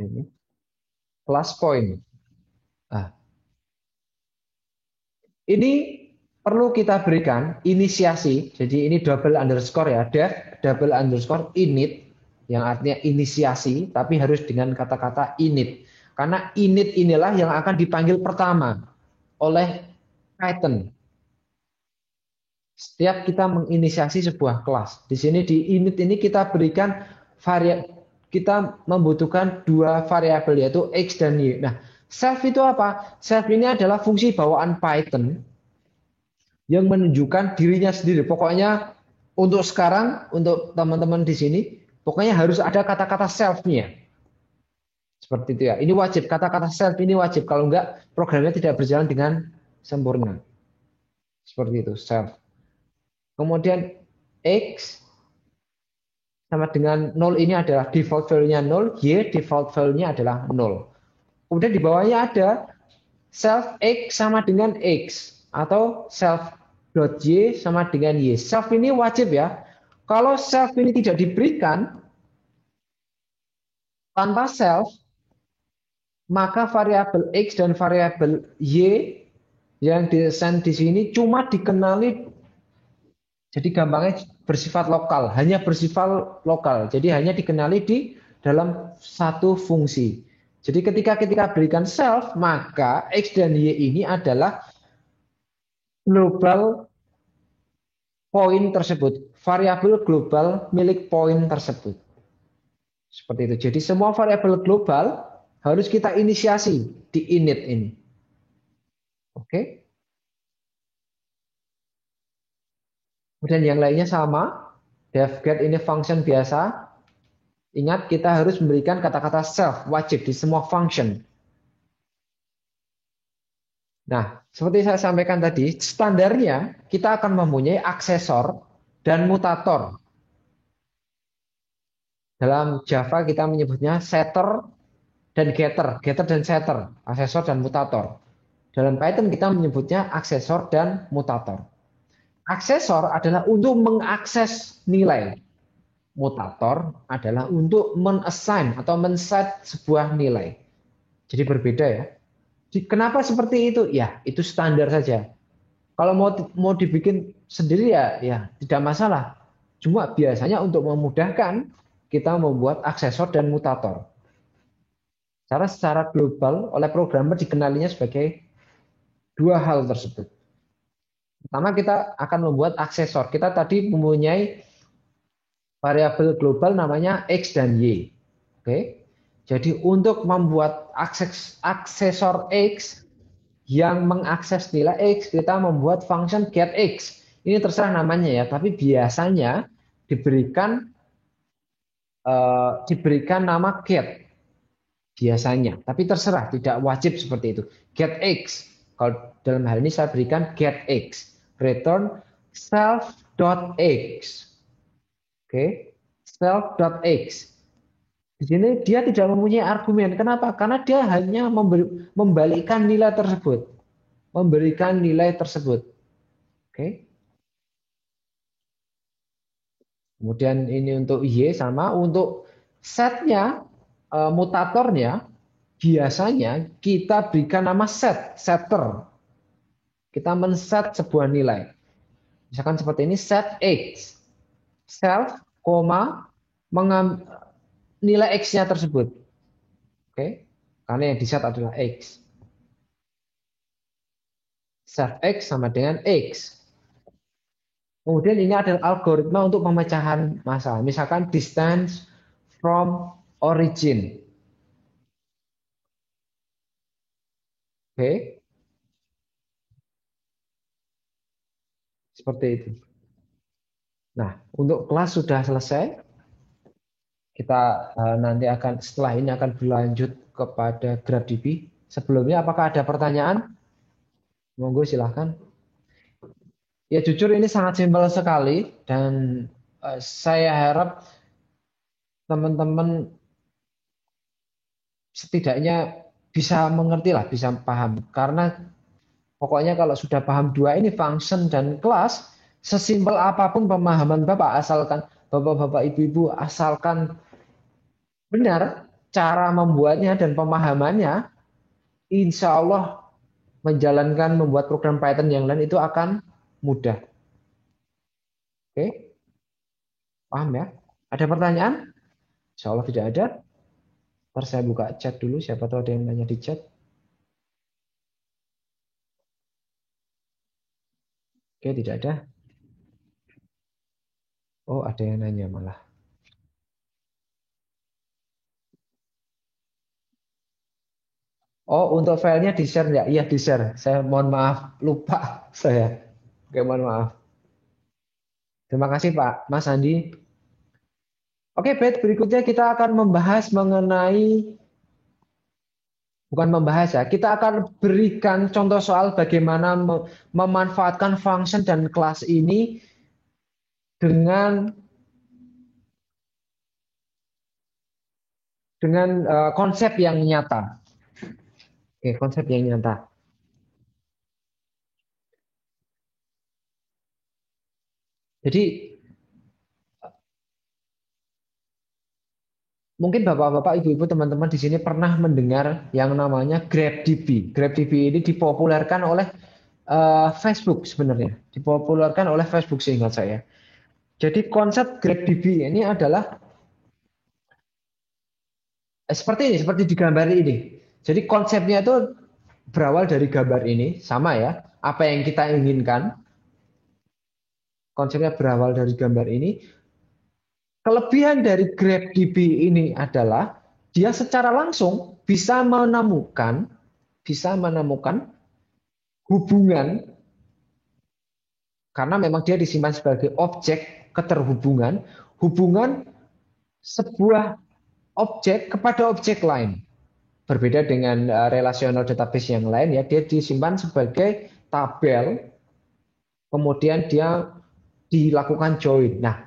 Ini kelas point. Nah, ini perlu kita berikan inisiasi. Jadi ini double underscore ya, double underscore init yang artinya inisiasi, tapi harus dengan kata-kata init. Karena init inilah yang akan dipanggil pertama oleh Python. Setiap kita menginisiasi sebuah kelas. Di sini di init ini kita berikan kita membutuhkan dua variabel yaitu X dan Y. Nah, self itu apa? Self ini adalah fungsi bawaan Python yang menunjukkan dirinya sendiri. Pokoknya untuk sekarang, untuk teman-teman di sini, pokoknya harus ada kata-kata self-nya. Seperti itu ya. Ini wajib, kata-kata self ini wajib. Kalau enggak, programnya tidak berjalan dengan sempurna. Seperti itu, self. Kemudian X sama dengan 0 ini adalah default value-nya 0, Y default value-nya adalah 0. Kemudian di bawahnya ada self X sama dengan X atau self dot Y sama dengan Y. Self ini wajib ya. Kalau self ini tidak diberikan tanpa self, maka variabel X dan variabel Y yang di sini cuma dikenali, jadi gampangnya bersifat lokal, hanya bersifat lokal. Jadi hanya dikenali di dalam satu fungsi. Jadi ketika kita berikan self, maka X dan Y ini adalah global poin tersebut, variabel global milik poin tersebut. Seperti itu. Jadi semua variabel global harus kita inisiasi di init ini. Oke. Kemudian yang lainnya sama. Def get ini function biasa. Ingat kita harus memberikan kata-kata self wajib di semua function. Nah, seperti saya sampaikan tadi, standarnya kita akan mempunyai aksesor dan mutator. Dalam Java kita menyebutnya setter dan getter, getter dan setter, aksesor dan mutator. Dalam Python kita menyebutnya aksesor dan mutator. Aksesor adalah untuk mengakses nilai. Mutator adalah untuk men-assign atau men-set sebuah nilai. Jadi berbeda ya. Kenapa seperti itu? Ya, itu standar saja. Kalau mau dibikin sendiri ya tidak masalah. Cuma biasanya untuk memudahkan kita membuat aksesor dan mutator. Secara global oleh programmer dikenalinya sebagai dua hal tersebut. Pertama kita akan membuat aksesor. Kita tadi mempunyai variabel global namanya X dan Y. Oke. Jadi untuk membuat aksesor X yang mengakses nilai X, kita membuat function getX. Ini terserah namanya ya, tapi biasanya diberikan nama get biasanya, tapi terserah, tidak wajib seperti itu. GetX. Kalau dalam hal ini saya berikan getX, return self.x. Oke, self.x. Di sini dia tidak mempunyai argumen. Kenapa? Karena dia hanya membalikkan nilai tersebut, memberikan nilai tersebut. Oke. Kemudian ini untuk Y sama, untuk setnya, mutatornya, biasanya kita berikan nama setter. Kita men-set sebuah nilai. Misalkan seperti ini, set X. Self, nilai X-nya tersebut. Oke. Karena yang di-set adalah X. Self X sama dengan X. Kemudian ini adalah algoritma untuk pemecahan masalah. Misalkan distance from origin. Oke, seperti itu. Nah, untuk kelas sudah selesai. Kita nanti setelah ini akan berlanjut kepada GraphDB. Sebelumnya apakah ada pertanyaan? Monggo silahkan. Ya jujur ini sangat simpel sekali dan saya harap teman-teman setidaknya bisa mengerti lah, bisa paham. Karena pokoknya kalau sudah paham dua ini, function dan kelas, sesimpel apapun pemahaman Bapak, asalkan Bapak-bapak, Ibu-ibu, asalkan benar cara membuatnya dan pemahamannya, insya Allah menjalankan membuat program Python yang lain itu akan mudah. Oke, paham ya? Ada pertanyaan? Insya Allah tidak ada. Ntar saya buka chat dulu, siapa tahu ada yang nanya di chat. Oke, tidak ada. Oh, ada yang nanya malah. Oh, untuk filenya di-share nggak? Iya, di-share. Saya mohon maaf, lupa saya. Oke, mohon maaf. Terima kasih Pak, Mas Andi. Oke, baik. Berikutnya kita akan membahas mengenai, bukan membahas ya, kita akan berikan contoh soal bagaimana memanfaatkan function dan kelas ini dengan konsep yang nyata. Oke, konsep yang nyata. Jadi mungkin bapak-bapak, ibu-ibu, teman-teman di sini pernah mendengar yang namanya GrabDB. GrabDB ini dipopulerkan oleh Facebook sebenarnya, dipopulerkan oleh Facebook seingat saya. Jadi konsep GrabDB ini adalah seperti ini, seperti di gambar ini. Jadi konsepnya itu berawal dari gambar ini, sama ya, apa yang kita inginkan. konsepnya berawal dari gambar ini. Kelebihan dari GrabDB ini adalah dia secara langsung bisa menemukan hubungan karena memang dia disimpan sebagai objek keterhubungan, hubungan sebuah objek kepada objek lain. Berbeda dengan relational database yang lain ya, dia disimpan sebagai tabel, kemudian dia dilakukan join. Nah,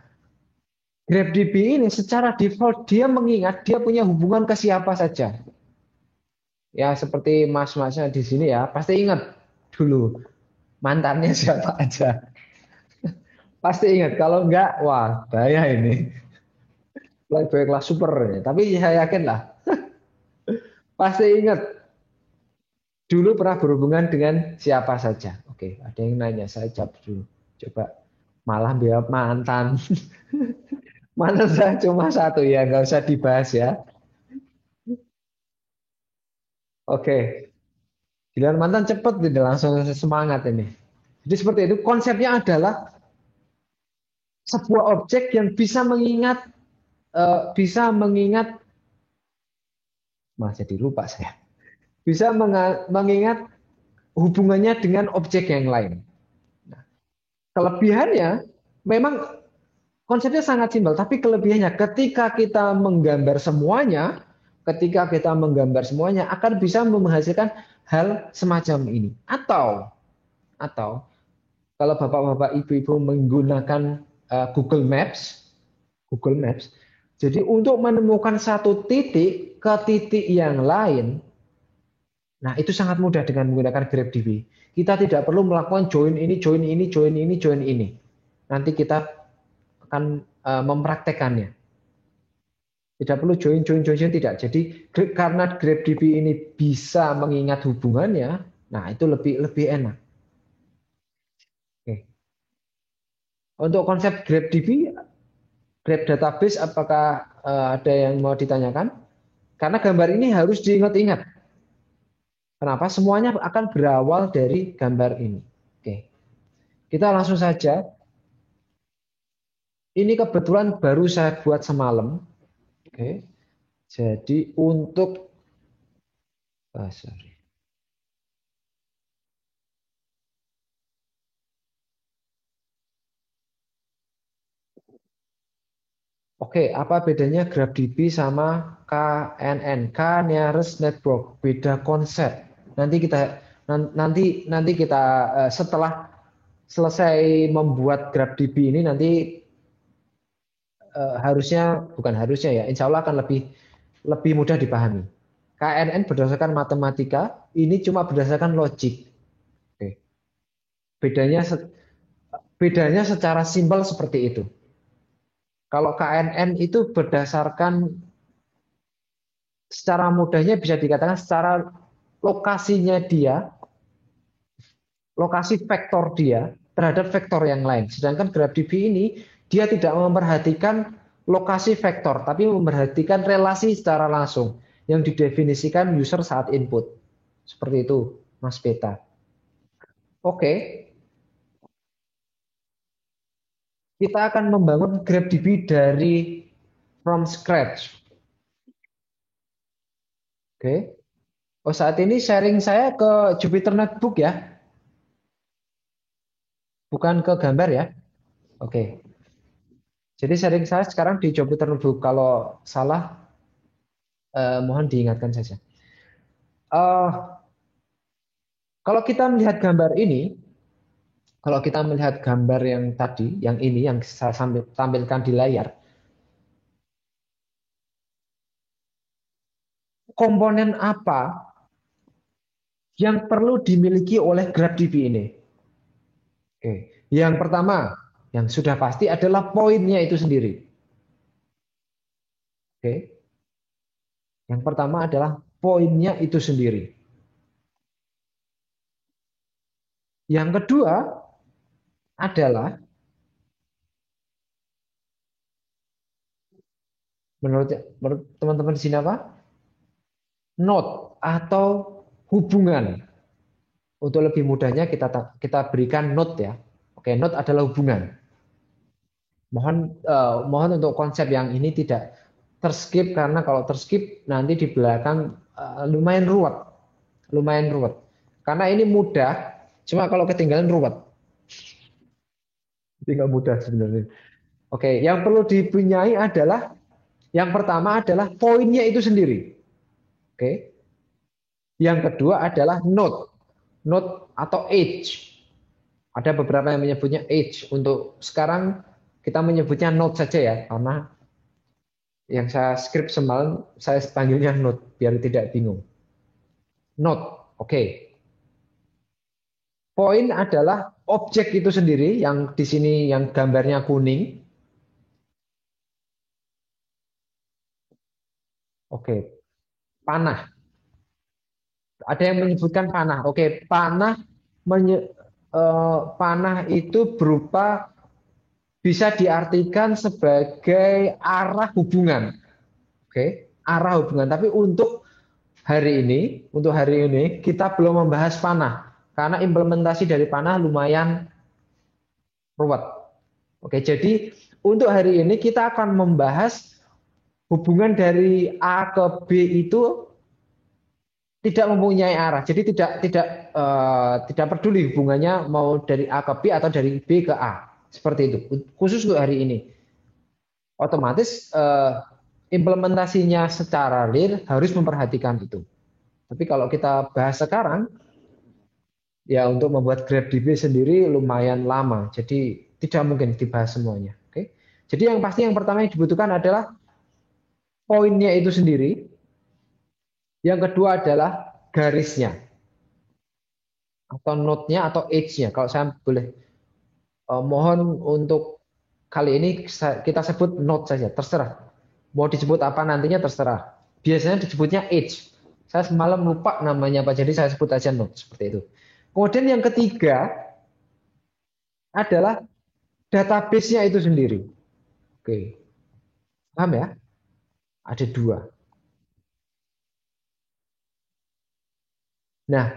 GrabDB ini secara default dia mengingat dia punya hubungan ke siapa saja. Ya seperti mas-masnya di sini ya, pasti ingat dulu mantannya siapa aja. Pasti ingat, kalau enggak, wah bahaya ini. Playboy kelas super ini. Tapi saya yakin lah, pasti ingat dulu pernah berhubungan dengan siapa saja. Oke, ada yang nanya, saya jawab dulu. Coba malah biar mantan. Mantan saya cuma satu ya, nggak usah dibahas ya. Oke, giliran mantan cepet ini langsung semangat ini. Jadi seperti itu, konsepnya adalah sebuah objek yang bisa mengingat, jadi lupa saya. Bisa mengingat hubungannya dengan objek yang lain. Kelebihannya memang konsepnya sangat simpel, tapi kelebihannya ketika kita menggambar semuanya akan bisa menghasilkan hal semacam ini. Atau kalau bapak-bapak ibu-ibu menggunakan Google Maps, jadi untuk menemukan satu titik ke titik yang lain, nah itu sangat mudah dengan menggunakan GrabDB. Kita tidak perlu melakukan join ini, join ini, join ini, join ini. Nanti kita akan mempraktekannya. Tidak perlu join, join, join, join, tidak. Jadi karena GrabDB ini bisa mengingat hubungannya, nah itu lebih lebih enak. Oke. Untuk konsep GrabDB, Grab Database, apakah ada yang mau ditanyakan? Karena gambar ini harus diingat-ingat. Kenapa? Semuanya akan berawal dari gambar ini. Oke. Kita langsung saja. Ini kebetulan baru saya buat semalam. Oke. Jadi untuk sorry. Oke, apa bedanya GrabDB sama KNN? K Nearest Network, beda konsep. Nanti kita setelah selesai membuat GrabDB ini nanti bukan harusnya ya, insya Allah akan lebih lebih mudah dipahami. KNN berdasarkan matematika, ini cuma berdasarkan logik. Oke. Bedanya bedanya secara simpel seperti itu. Kalau KNN itu berdasarkan secara mudahnya bisa dikatakan secara lokasinya dia, lokasi vektor dia terhadap vektor yang lain. Sedangkan GrabDB ini dia tidak memperhatikan lokasi vektor, tapi memperhatikan relasi secara langsung yang didefinisikan user saat input. Seperti itu, Mas Beta. Oke, kita akan membangun GrabDB dari from scratch. Oke. Oh, saat ini sharing saya ke Jupyter Notebook ya, bukan ke gambar ya. Oke. Jadi sharing saya sekarang di Jupyter Notebook. Kalau salah, mohon diingatkan saja. Uh, kalau kita melihat gambar ini, kalau kita melihat gambar yang tadi, yang ini, yang saya tampilkan di layar, komponen apa yang perlu dimiliki oleh GrabDB ini? Oke. Yang pertama, yang sudah pasti adalah poinnya itu sendiri. Oke. Yang pertama adalah poinnya itu sendiri. Yang kedua adalah menurut teman-teman di sini apa? Node atau hubungan. Untuk lebih mudahnya kita berikan node ya. Oke, node adalah hubungan. Mohon untuk konsep yang ini tidak terskip, karena kalau terskip nanti di belakang lumayan ruwet, lumayan ruwet. Karena ini mudah, cuma kalau ketinggalan ruwet. Jadi nggak mudah sebenarnya. Oke, yang perlu dipunyai adalah yang pertama adalah poinnya itu sendiri. Oke. Yang kedua adalah node, node atau edge. Ada beberapa yang menyebutnya edge. Untuk sekarang kita menyebutnya node saja ya, karena yang saya script semalam saya panggilnya node biar tidak bingung. Node, oke. Poin adalah objek itu sendiri yang di sini yang gambarnya kuning. Oke, panah. Ada yang menyebutkan panah. Oke, panah itu berupa bisa diartikan sebagai arah hubungan. Oke, arah hubungan. Tapi untuk hari ini kita belum membahas panah karena implementasi dari panah lumayan ruwet. Oke, jadi untuk hari ini kita akan membahas hubungan dari A ke B itu tidak mempunyai arah. Jadi tidak peduli hubungannya mau dari A ke B atau dari B ke A. Seperti itu. Khusus untuk hari ini. Otomatis implementasinya secara real harus memperhatikan itu. Tapi kalau kita bahas sekarang, ya untuk membuat GraphDB sendiri lumayan lama. Jadi tidak mungkin dibahas semuanya. Oke. Jadi yang pasti yang pertama yang dibutuhkan adalah poinnya itu sendiri. Yang kedua adalah garisnya atau node-nya atau edge-nya. Kalau saya boleh mohon untuk kali ini kita sebut node saja, terserah. Mau disebut apa nantinya terserah. Biasanya disebutnya edge. Saya semalam lupa namanya apa, jadi saya sebut aja node seperti itu. Kemudian yang ketiga adalah database-nya itu sendiri. Oke, paham ya? Ada dua. Nah,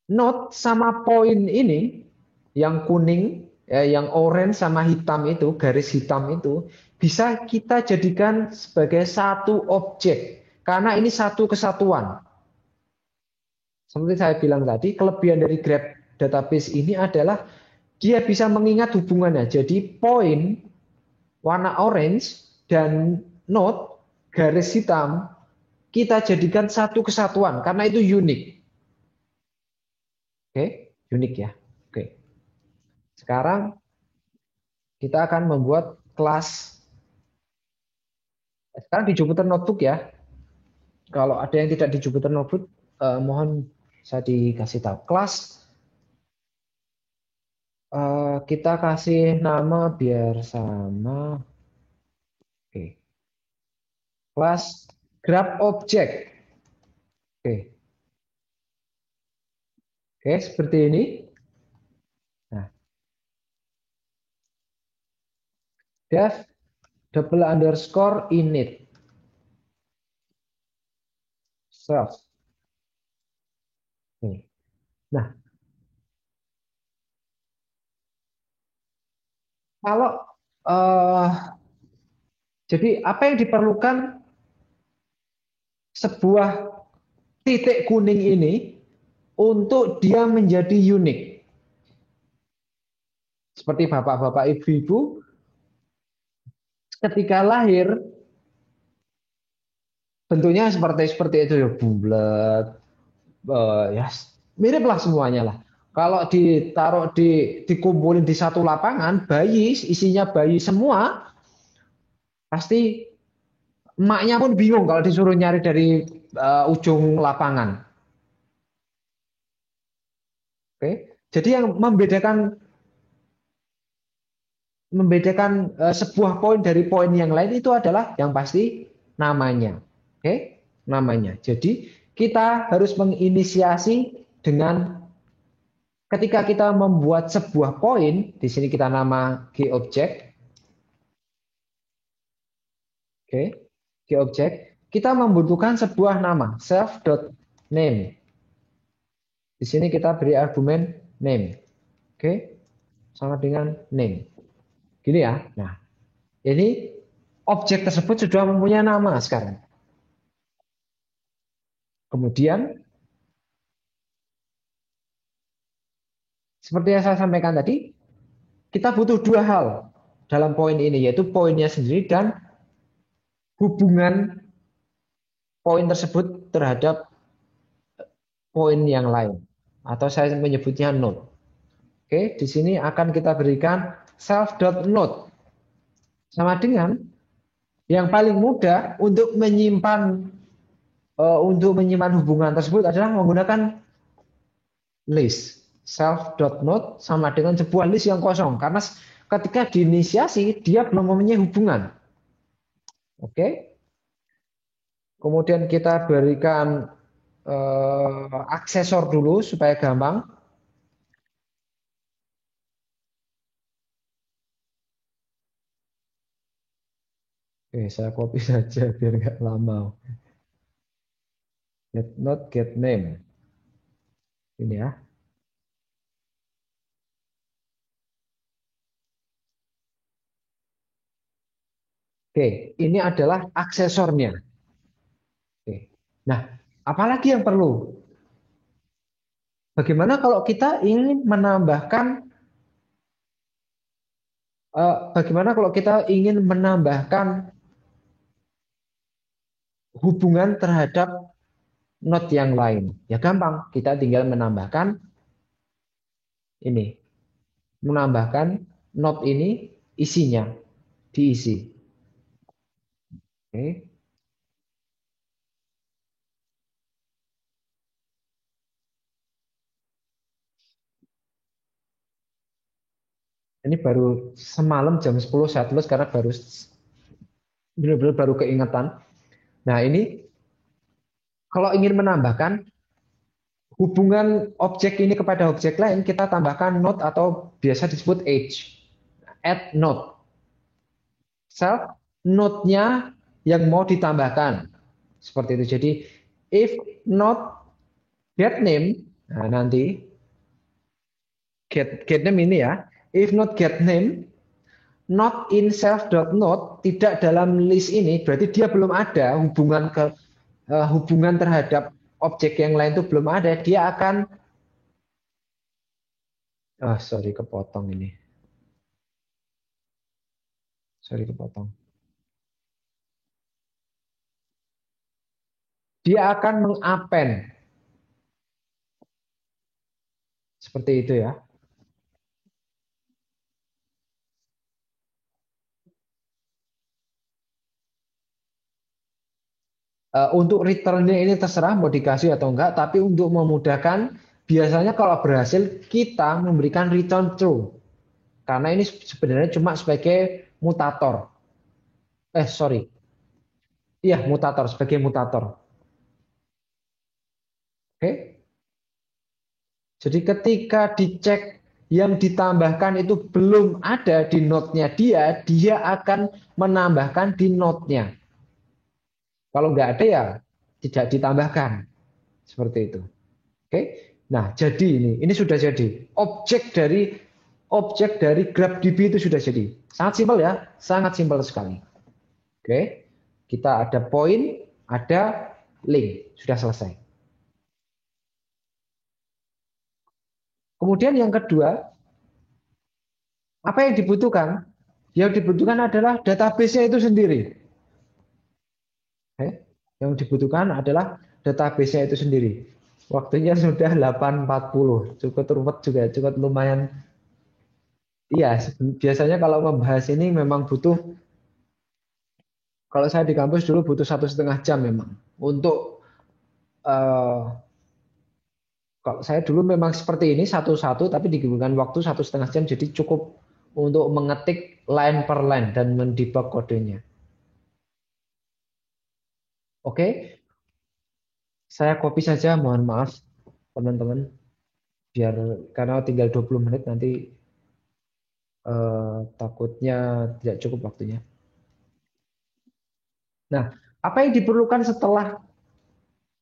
node sama poin ini, yang kuning, yang orange sama hitam itu, garis hitam itu, bisa kita jadikan sebagai satu objek. Karena ini satu kesatuan. Seperti saya bilang tadi, kelebihan dari Graph Database ini adalah dia bisa mengingat hubungannya. Jadi poin warna orange dan node garis hitam kita jadikan satu kesatuan karena itu unik. Oke, unik ya. Oke. Sekarang kita akan membuat kelas. Sekarang di Jupyter Notebook ya. Kalau ada yang tidak di Jupyter Notebook, mohon saya dikasih tahu. Kelas kita kasih nama biar sama. Oke. Kelas grab object. Oke. Oke, seperti ini. Nah, def double underscore init self. Nih. Nah, kalau uh, jadi apa yang diperlukan sebuah titik kuning ini untuk dia menjadi unik. Seperti bapak-bapak, ibu-ibu, ketika lahir bentuknya seperti seperti itu ya, bulat, ya mirip lah semuanya lah. Kalau ditaruh dikumpulin di satu lapangan, bayi isinya bayi semua, pasti emaknya pun bingung kalau disuruh nyari dari ujung lapangan. Oke, jadi yang membedakan sebuah poin dari poin yang lain itu adalah yang pasti namanya. Oke, namanya. Jadi kita harus menginisiasi dengan ketika kita membuat sebuah poin, di sini kita nama GObject. Oke, GObject. Kita membutuhkan sebuah nama, self.name. Di sini kita beri argumen name. Oke, sama dengan name. Gini ya. Nah, ini objek tersebut sudah mempunyai nama sekarang. Kemudian, seperti yang saya sampaikan tadi, kita butuh dua hal dalam poin ini, yaitu poinnya sendiri dan hubungan poin tersebut terhadap poin yang lain. Atau saya menyebutnya node. Oke, di sini akan kita berikan self.node. Sama dengan yang paling mudah untuk menyimpan hubungan tersebut adalah menggunakan list. Self.node sama dengan sebuah list yang kosong karena ketika diinisiasi dia belum mempunyai hubungan. Oke. Kemudian kita berikan aksesor dulu supaya gampang. Oke, saya copy saja biar nggak lama. Get node get name. Ini ya. Oke, ini adalah aksesornya. Oke. Nah, apalagi yang perlu? Bagaimana kalau kita ingin menambahkan hubungan terhadap node yang lain? Ya gampang, kita tinggal ini, menambahkan node ini isinya diisi. Oke. Ini baru semalam jam 10 saya tulis karena benar-benar baru keingetan. Nah, ini kalau ingin menambahkan hubungan objek ini kepada objek lain, kita tambahkan node atau biasa disebut age. Add node. Self node-nya yang mau ditambahkan. Seperti itu. Jadi if not get name, nah nanti get name ini ya. If not get name, not in self.node tidak dalam list ini, berarti dia belum ada hubungan terhadap objek yang lain itu belum ada. Dia akan sorry kepotong ini. Sorry kepotong. Dia akan mengappend. Seperti itu ya. Untuk returnnya ini terserah mau dikasih atau enggak, tapi untuk memudahkan, biasanya kalau berhasil kita memberikan return true. Karena ini sebenarnya cuma sebagai mutator. Sorry. Iya, mutator, sebagai mutator. Oke. Jadi ketika dicek yang ditambahkan itu belum ada di node-nya dia akan menambahkan di node-nya. Kalau nggak ada ya tidak ditambahkan. Seperti itu. Oke. Nah, jadi ini sudah jadi. Objek dari GraphDB itu sudah jadi. Sangat simpel ya, sangat simpel sekali. Oke. Kita ada poin, ada link, sudah selesai. Kemudian yang kedua, apa yang dibutuhkan? Yang dibutuhkan adalah database-nya itu sendiri. Oke. Yang dibutuhkan adalah database-nya itu sendiri. Waktunya sudah 8.40. Cukup ruwet juga, cukup lumayan. Iya, biasanya kalau membahas ini memang butuh, kalau saya di kampus dulu butuh 1,5 jam memang. Untuk, kalau saya dulu memang seperti ini, satu-satu, tapi digunakan waktu 1,5 jam, jadi cukup untuk mengetik line per line dan mendebug kodenya. Oke, saya copy saja, mohon maaf teman-teman, karena tinggal 20 menit nanti takutnya tidak cukup waktunya. Nah, apa yang diperlukan setelah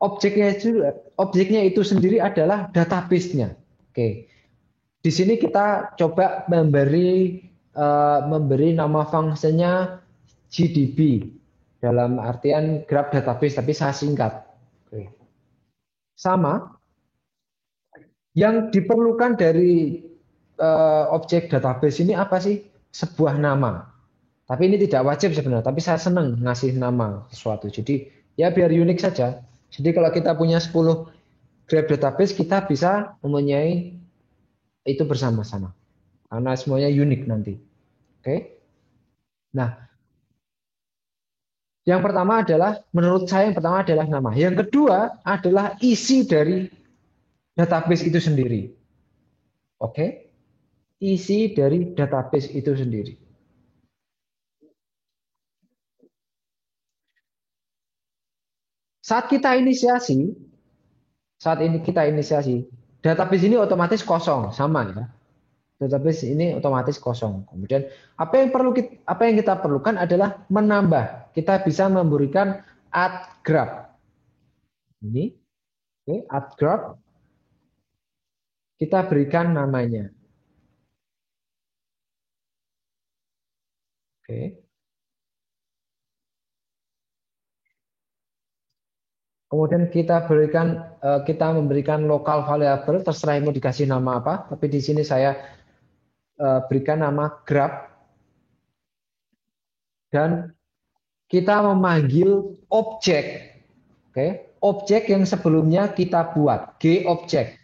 objeknya itu sendiri adalah database-nya. Oke, di sini kita coba memberi memberi nama fungsinya GDB dalam artian graph database, tapi saya singkat. Oke. Sama, yang diperlukan dari objek database ini apa sih? Sebuah nama. Tapi ini tidak wajib sebenarnya, tapi saya senang ngasih nama sesuatu. Jadi ya biar unik saja. Jadi kalau kita punya 10 graph database, kita bisa mempunyai itu bersama-sama. Karena semuanya unik nanti. Oke. Nah, yang pertama adalah, menurut saya yang pertama adalah nama. Yang kedua adalah isi dari database itu sendiri. Oke. Isi dari database itu sendiri. Saat ini kita inisiasi, database ini otomatis kosong, sama ya. Database ini otomatis kosong. Kemudian apa yang kita perlukan adalah menambah. Kita bisa memberikan add graph. Ini, oke, add graph. Kita berikan namanya. Oke. Kemudian kita memberikan local variable, terserah mau dikasih nama apa. Tapi di sini saya berikan nama graph. Dan kita memanggil objek. Oke, objek yang sebelumnya kita buat, G-object.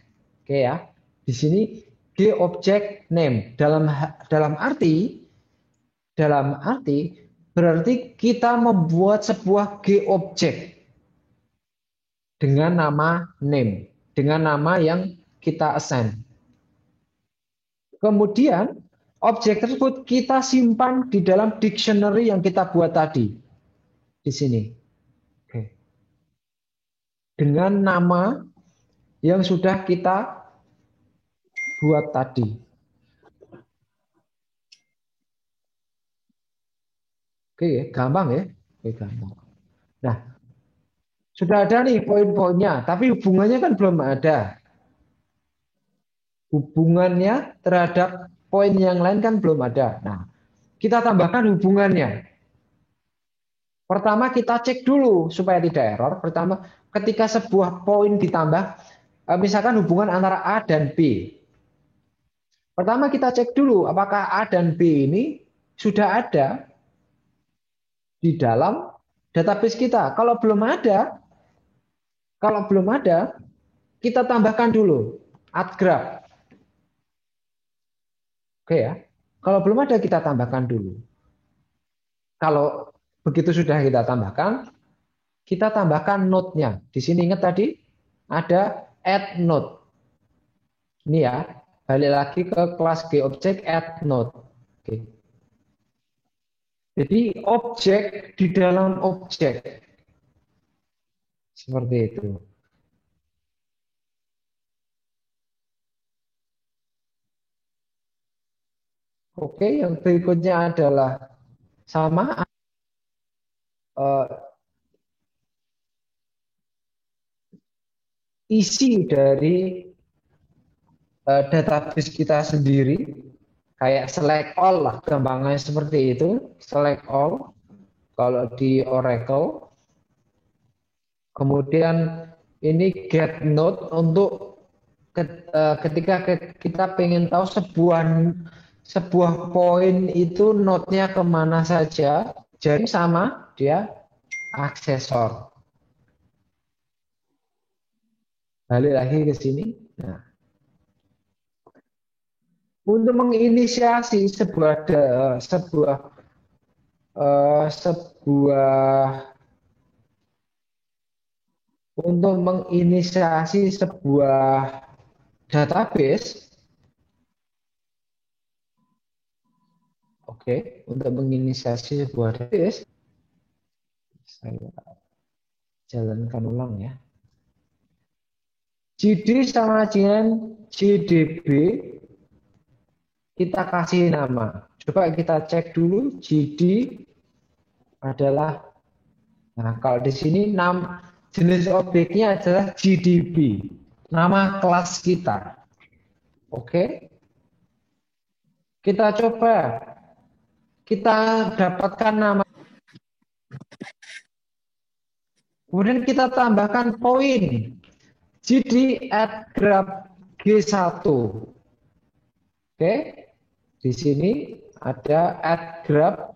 Oke ya. Di sini G-object name dalam arti berarti kita membuat sebuah G-object dengan nama name, dengan nama yang kita assign. Kemudian objek tersebut kita simpan di dalam dictionary yang kita buat tadi di sini. Oke. Dengan nama yang sudah kita buat tadi. Oke, gampang ya. Oke, gampang. Nah, sudah ada nih poin-poinnya, tapi hubungannya kan belum ada. Hubungannya terhadap poin yang lain kan belum ada. Nah, kita tambahkan hubungannya. Pertama kita cek dulu supaya tidak error. Pertama, ketika sebuah poin ditambah, misalkan hubungan antara A dan B. Pertama kita cek dulu apakah A dan B ini sudah ada di dalam database kita. Kalau belum ada, kita tambahkan dulu add graph. Oke ya. Kalau belum ada kita tambahkan dulu. Kalau begitu sudah kita tambahkan node-nya. Di sini ingat tadi ada add node. Ini ya, balik lagi ke kelas GObject add node. Oke. Jadi objek di dalam objek. Seperti itu. Oke, yang berikutnya adalah sama isi dari database kita sendiri, kayak select all lah, gampangnya seperti itu, select all kalau di Oracle. Kemudian ini get node untuk ketika kita pengen tahu sebuah poin itu node-nya kemana saja, jadi sama dia aksesor. Balik lagi ke sini. Nah, untuk menginisiasi untuk menginisiasi sebuah database, oke, untuk menginisiasi sebuah database, saya jalankan ulang ya. GD sama dengan GDB kita kasih nama. Coba kita cek dulu GD adalah, nah kalau di sini jenis objeknya adalah GDB, nama kelas kita. Oke, kita coba kita dapatkan nama, kemudian kita tambahkan poin GD at graph G1. Oke, di sini ada at graph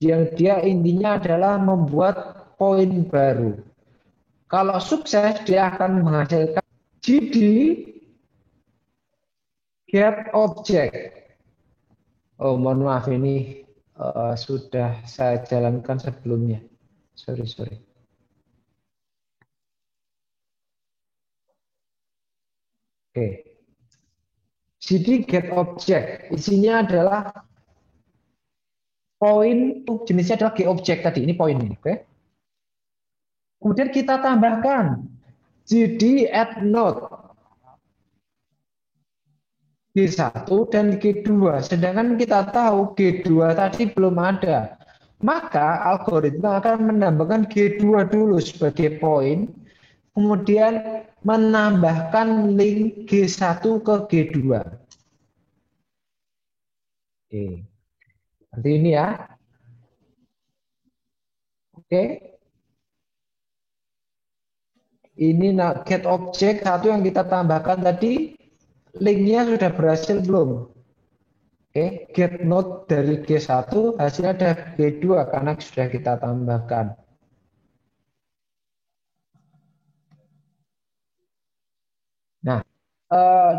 yang dia intinya adalah membuat poin baru. Kalau sukses, dia akan menghasilkan GD get object. Oh, mohon maaf, ini sudah saya jalankan sebelumnya. Sorry. Oke. GD get object. Isinya adalah poin, jenisnya adalah get object tadi. Ini poin ini. Oke. Kemudian kita tambahkan GD add node. G1 dan G2. Sedangkan kita tahu G2 tadi belum ada. Maka algoritma akan menambahkan G2 dulu sebagai poin, kemudian menambahkan link G1 ke G2. Oke. Seperti ini ya. Oke. Ini get object satu yang kita tambahkan tadi, linknya sudah berhasil belum? Oke, get node dari G1 hasilnya ada G2 karena sudah kita tambahkan. Nah,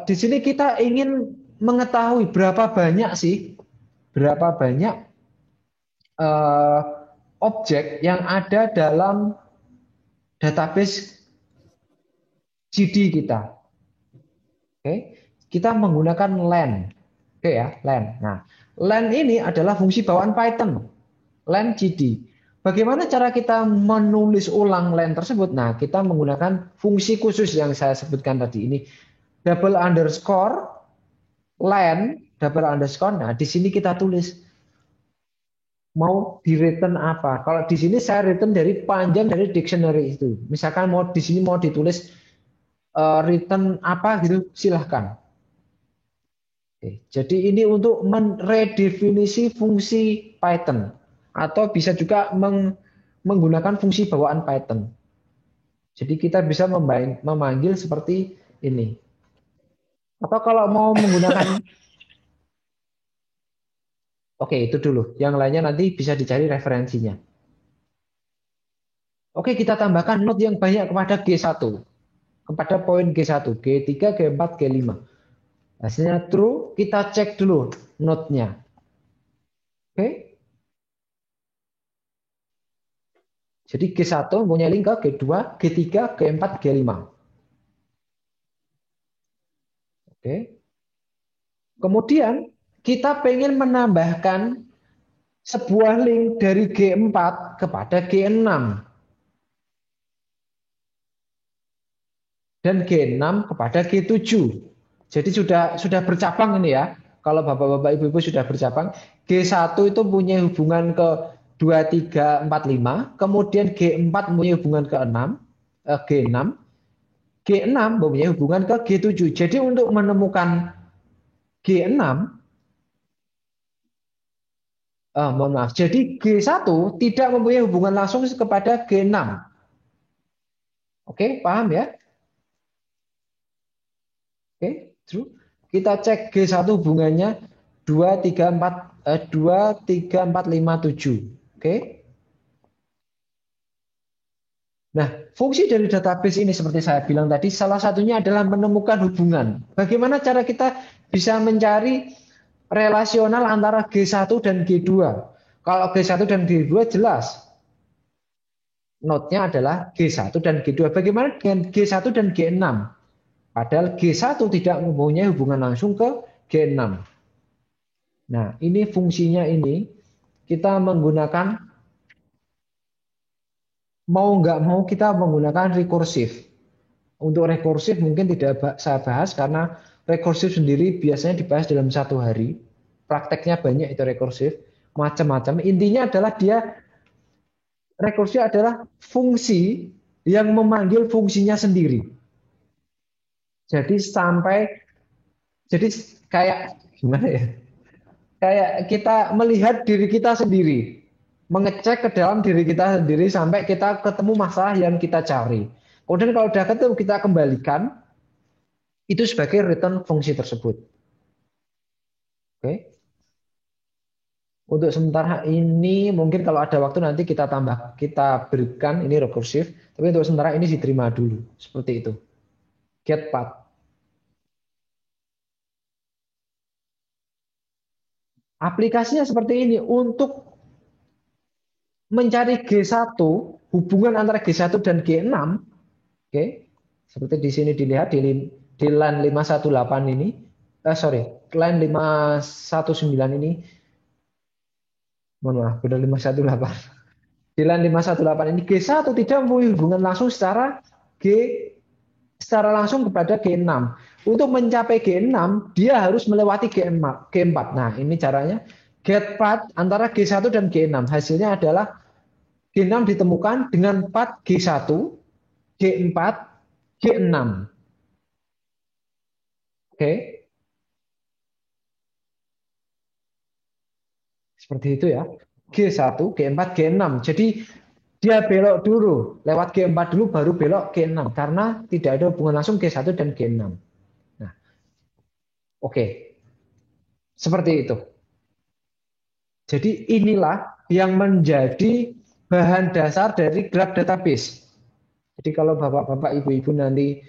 di sini kita ingin mengetahui berapa banyak objek yang ada dalam database GD kita. Oke, kita menggunakan len. Oke ya, len. Nah, len ini adalah fungsi bawaan Python. Len GD. Bagaimana cara kita menulis ulang len tersebut? Nah, kita menggunakan fungsi khusus yang saya sebutkan tadi ini. Double underscore len, double underscore. Nah, di sini kita tulis mau di return apa. Kalau di sini saya return dari panjang dari dictionary itu. Misalkan mau di sini mau ditulis return apa gitu, silahkan. Oke, jadi ini untuk meredefinisi fungsi Python atau bisa juga menggunakan fungsi bawaan Python. Jadi kita bisa memanggil seperti ini. Atau kalau mau menggunakan, oke itu dulu. Yang lainnya nanti bisa dicari referensinya. Oke, kita tambahkan node yang banyak kepada G1. Kepada poin G1, G3, G4, G5. Hasilnya true, kita cek dulu node-nya. Oke. Jadi G1 punya link ke G2, G3, G4, G5. Oke. Kemudian kita pengen menambahkan sebuah link dari G4 kepada G6. Dan G6 kepada G7. Jadi sudah bercabang ini ya. Kalau Bapak-bapak Ibu-ibu sudah bercabang, G1 itu punya hubungan ke 2, 3, 4, 5, kemudian G4 punya hubungan ke 6, G6, G6 punya hubungan ke G7. Jadi untuk menemukan G6, mohon maaf, jadi G1 tidak mempunyai hubungan langsung kepada G6. Oke, paham ya? Oke, true. Kita cek G1 hubungannya 2, 3, 4, 2, 3, 4, 5, 7. Oke. Nah, fungsi dari database ini seperti saya bilang tadi, salah satunya adalah menemukan hubungan. Bagaimana cara kita bisa mencari relasional antara G1 dan G2? Kalau G1 dan G2 jelas. Node-nya adalah G1 dan G2. Bagaimana dengan G1 dan G6? Padahal G1 tidak mempunyai hubungan langsung ke G6. Nah, ini fungsinya ini kita menggunakan, mau nggak mau kita menggunakan rekursif. Untuk rekursif mungkin tidak saya bahas karena rekursif sendiri biasanya dibahas dalam 1 hari. Prakteknya banyak itu rekursif, macam-macam. Intinya adalah rekursif adalah fungsi yang memanggil fungsinya sendiri. Jadi jadi kayak gimana ya? Kayak kita melihat diri kita sendiri, mengecek ke dalam diri kita sendiri sampai kita ketemu masalah yang kita cari. Kemudian kalau udah ketemu kita kembalikan itu sebagai return fungsi tersebut. Oke. Untuk sementara ini mungkin kalau ada waktu nanti kita berikan ini rekursif, tapi untuk sementara ini diterima dulu seperti itu. Get path. Aplikasinya seperti ini untuk mencari G1, hubungan antara G1 dan G6. Oke. Seperti di sini dilihat di line 518 ini, sorry, line 519 ini, mohon maaf, benar 518. Di line 518 ini G1 tidak mempunyai hubungan langsung G secara langsung kepada G6. Untuk mencapai G6, dia harus melewati G4. Nah, ini caranya. Get path antara G1 dan G6. Hasilnya adalah G6 ditemukan dengan path G1, G4, G6. Oke, seperti itu ya. G1, G4, G6. Jadi dia belok dulu, lewat G4 dulu baru belok G6 karena tidak ada hubungan langsung G1 dan G6. Nah, oke. Seperti itu. Jadi inilah yang menjadi bahan dasar dari graph database. Jadi kalau bapak-bapak, ibu-ibu nanti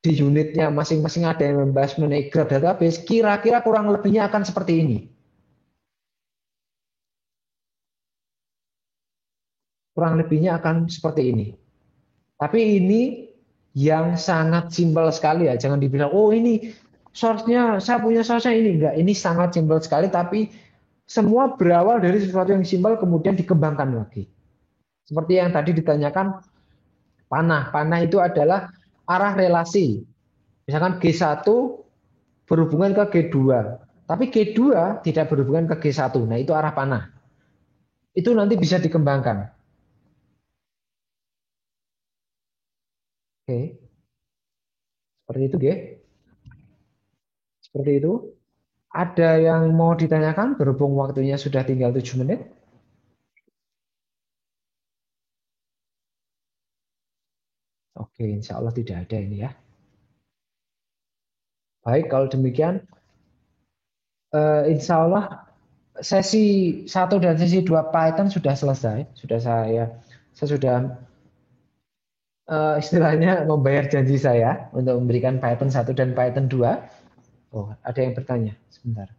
di unitnya masing-masing ada yang membahas mengenai graph database, kira-kira kurang lebihnya akan seperti ini. Kurang lebihnya akan seperti ini. Tapi ini yang sangat simpel sekali ya. Jangan dibilang, oh ini source-nya, saya punya source-nya ini. Enggak, ini sangat simpel sekali. Tapi semua berawal dari sesuatu yang simpel kemudian dikembangkan lagi. Seperti yang tadi ditanyakan, panah. Panah itu adalah arah relasi. Misalkan G1 berhubungan ke G2. Tapi G2 tidak berhubungan ke G1. Nah, itu arah panah. Itu nanti bisa dikembangkan. Oke, seperti itu, G. Seperti itu. Ada yang mau ditanyakan berhubung waktunya sudah tinggal 7 menit? Oke, insya Allah tidak ada ini ya. Baik, kalau demikian, insya Allah sesi 1 dan sesi 2 Python sudah selesai. Saya sudah istilahnya membayar janji saya untuk memberikan Python 1 dan Python 2. Oh, ada yang bertanya. Sebentar.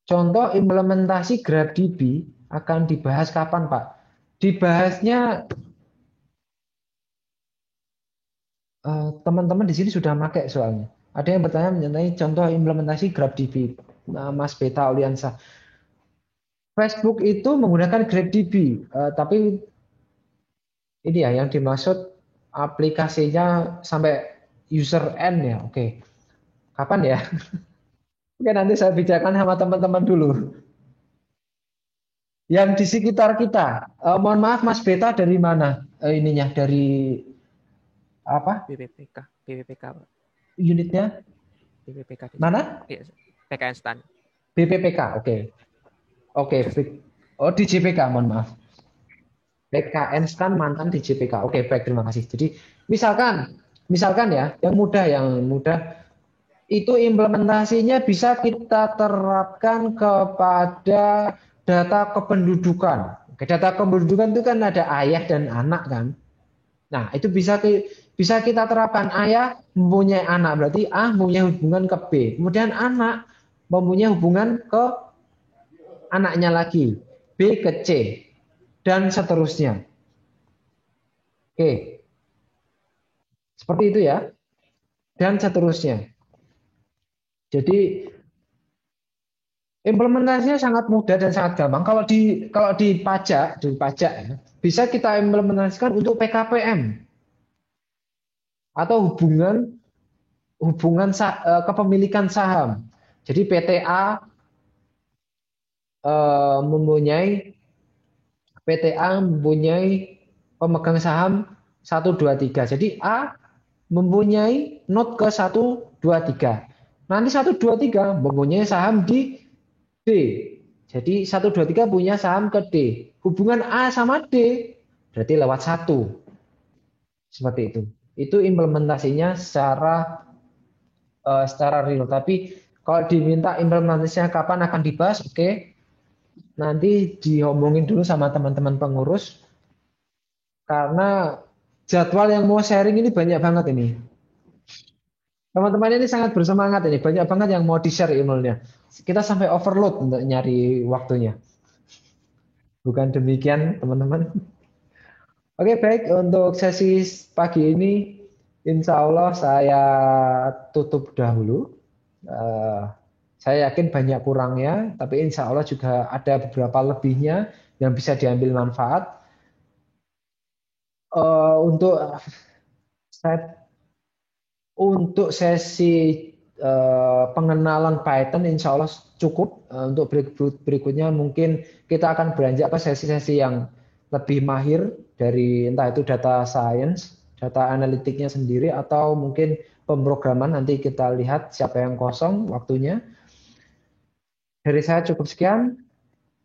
Contoh implementasi GraphDB akan dibahas kapan, Pak? Dibahasnya teman-teman di sini sudah pakai soalnya. Ada yang bertanya mengenai contoh implementasi GraphDB, Mas Beta Oliansa. Facebook itu menggunakan GraphDB, tapi ini ya yang dimaksud aplikasinya sampai user end ya. Oke, kapan ya? Oke, nanti saya bicarakan sama teman-teman dulu. Yang di sekitar kita, mohon maaf Mas Beta dari mana? Ininya dari apa? BPPK, BPPK, Unitnya BPPK di sini. mana? Iya, PKN STAN. BPPK, oke. Oke, oh di JPK, mohon maaf. PKN kan mantan di JPK. Oke, baik, terima kasih. Jadi misalkan ya, yang mudah itu implementasinya bisa kita terapkan kepada data kependudukan. Oke, data kependudukan itu kan ada ayah dan anak kan. Nah, itu bisa kita terapkan. Ayah mempunyai anak, berarti A mempunyai hubungan ke B. Kemudian anak mempunyai hubungan ke anaknya lagi, B ke C, dan seterusnya. Oke, seperti itu ya, dan seterusnya. Jadi implementasinya sangat mudah dan sangat gampang. Kalau di pajak ya, bisa kita implementasikan untuk PKPM atau hubungan hubungan kepemilikan saham. Jadi PTA mempunyai PTA mempunyai pemegang saham 1, 2, 3. Jadi A mempunyai not ke 1, 2, 3. Nanti 1, 2, 3 mempunyai saham di D. Jadi 1, 2, 3 punya saham ke D. Hubungan A sama D berarti lewat 1. Seperti itu. Itu implementasinya secara real. Tapi kalau diminta implementasinya kapan akan dibahas, oke. Nanti diomongin dulu sama teman-teman pengurus karena jadwal yang mau sharing ini banyak banget ini. Teman-teman ini sangat bersemangat ini, banyak banget yang mau di-share emailnya. Kita sampai overload untuk nyari waktunya. Bukan demikian, teman-teman. Oke, baik. Untuk sesi pagi ini, insya Allah saya tutup dahulu. Eh, saya yakin banyak kurangnya, tapi insya Allah juga ada beberapa lebihnya yang bisa diambil manfaat. Untuk saya Untuk sesi pengenalan Python, insya Allah cukup. Untuk berikutnya mungkin kita akan beranjak ke sesi-sesi yang lebih mahir dari entah itu data science, data analitiknya sendiri, atau mungkin pemrograman. Nanti kita lihat siapa yang kosong waktunya. Dari saya cukup sekian.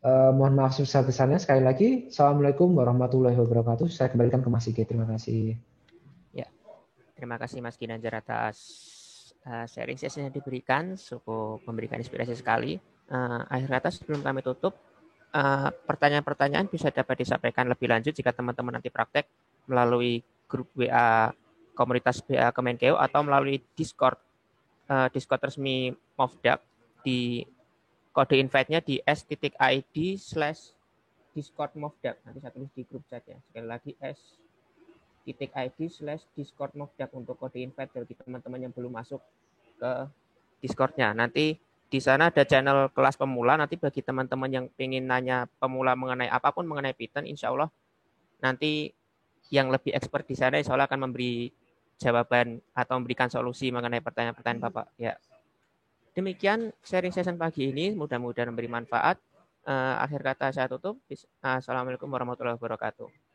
Mohon maaf sebesar-besarnya. Sekali lagi, Assalamualaikum warahmatullahi wabarakatuh. Saya kembalikan ke Mas Ike. Terima kasih. Ya, terima kasih Mas Ginanjar atas sharing sesi yang diberikan, cukup memberikan inspirasi sekali. Akhir kata sebelum kami tutup, pertanyaan-pertanyaan bisa dapat disampaikan lebih lanjut jika teman-teman nanti praktek melalui grup WA komunitas BA Kemenkeu atau melalui Discord resmi Mofdak di kode invite-nya di s.id/Discord Mofdak. Nanti saya tulis di grup chat ya. Sekali lagi s.id/Discord Mofdak untuk kode invite bagi teman-teman yang belum masuk ke Discord-nya. Nanti di sana ada channel kelas pemula. Nanti bagi teman-teman yang ingin nanya pemula mengenai apapun mengenai Python, insya Allah nanti yang lebih expert di sana insya Allah akan memberi jawaban atau memberikan solusi mengenai pertanyaan-pertanyaan Bapak. Ya, demikian sharing session pagi ini. Mudah-mudahan memberi manfaat. Akhir kata saya tutup. Assalamualaikum warahmatullahi wabarakatuh.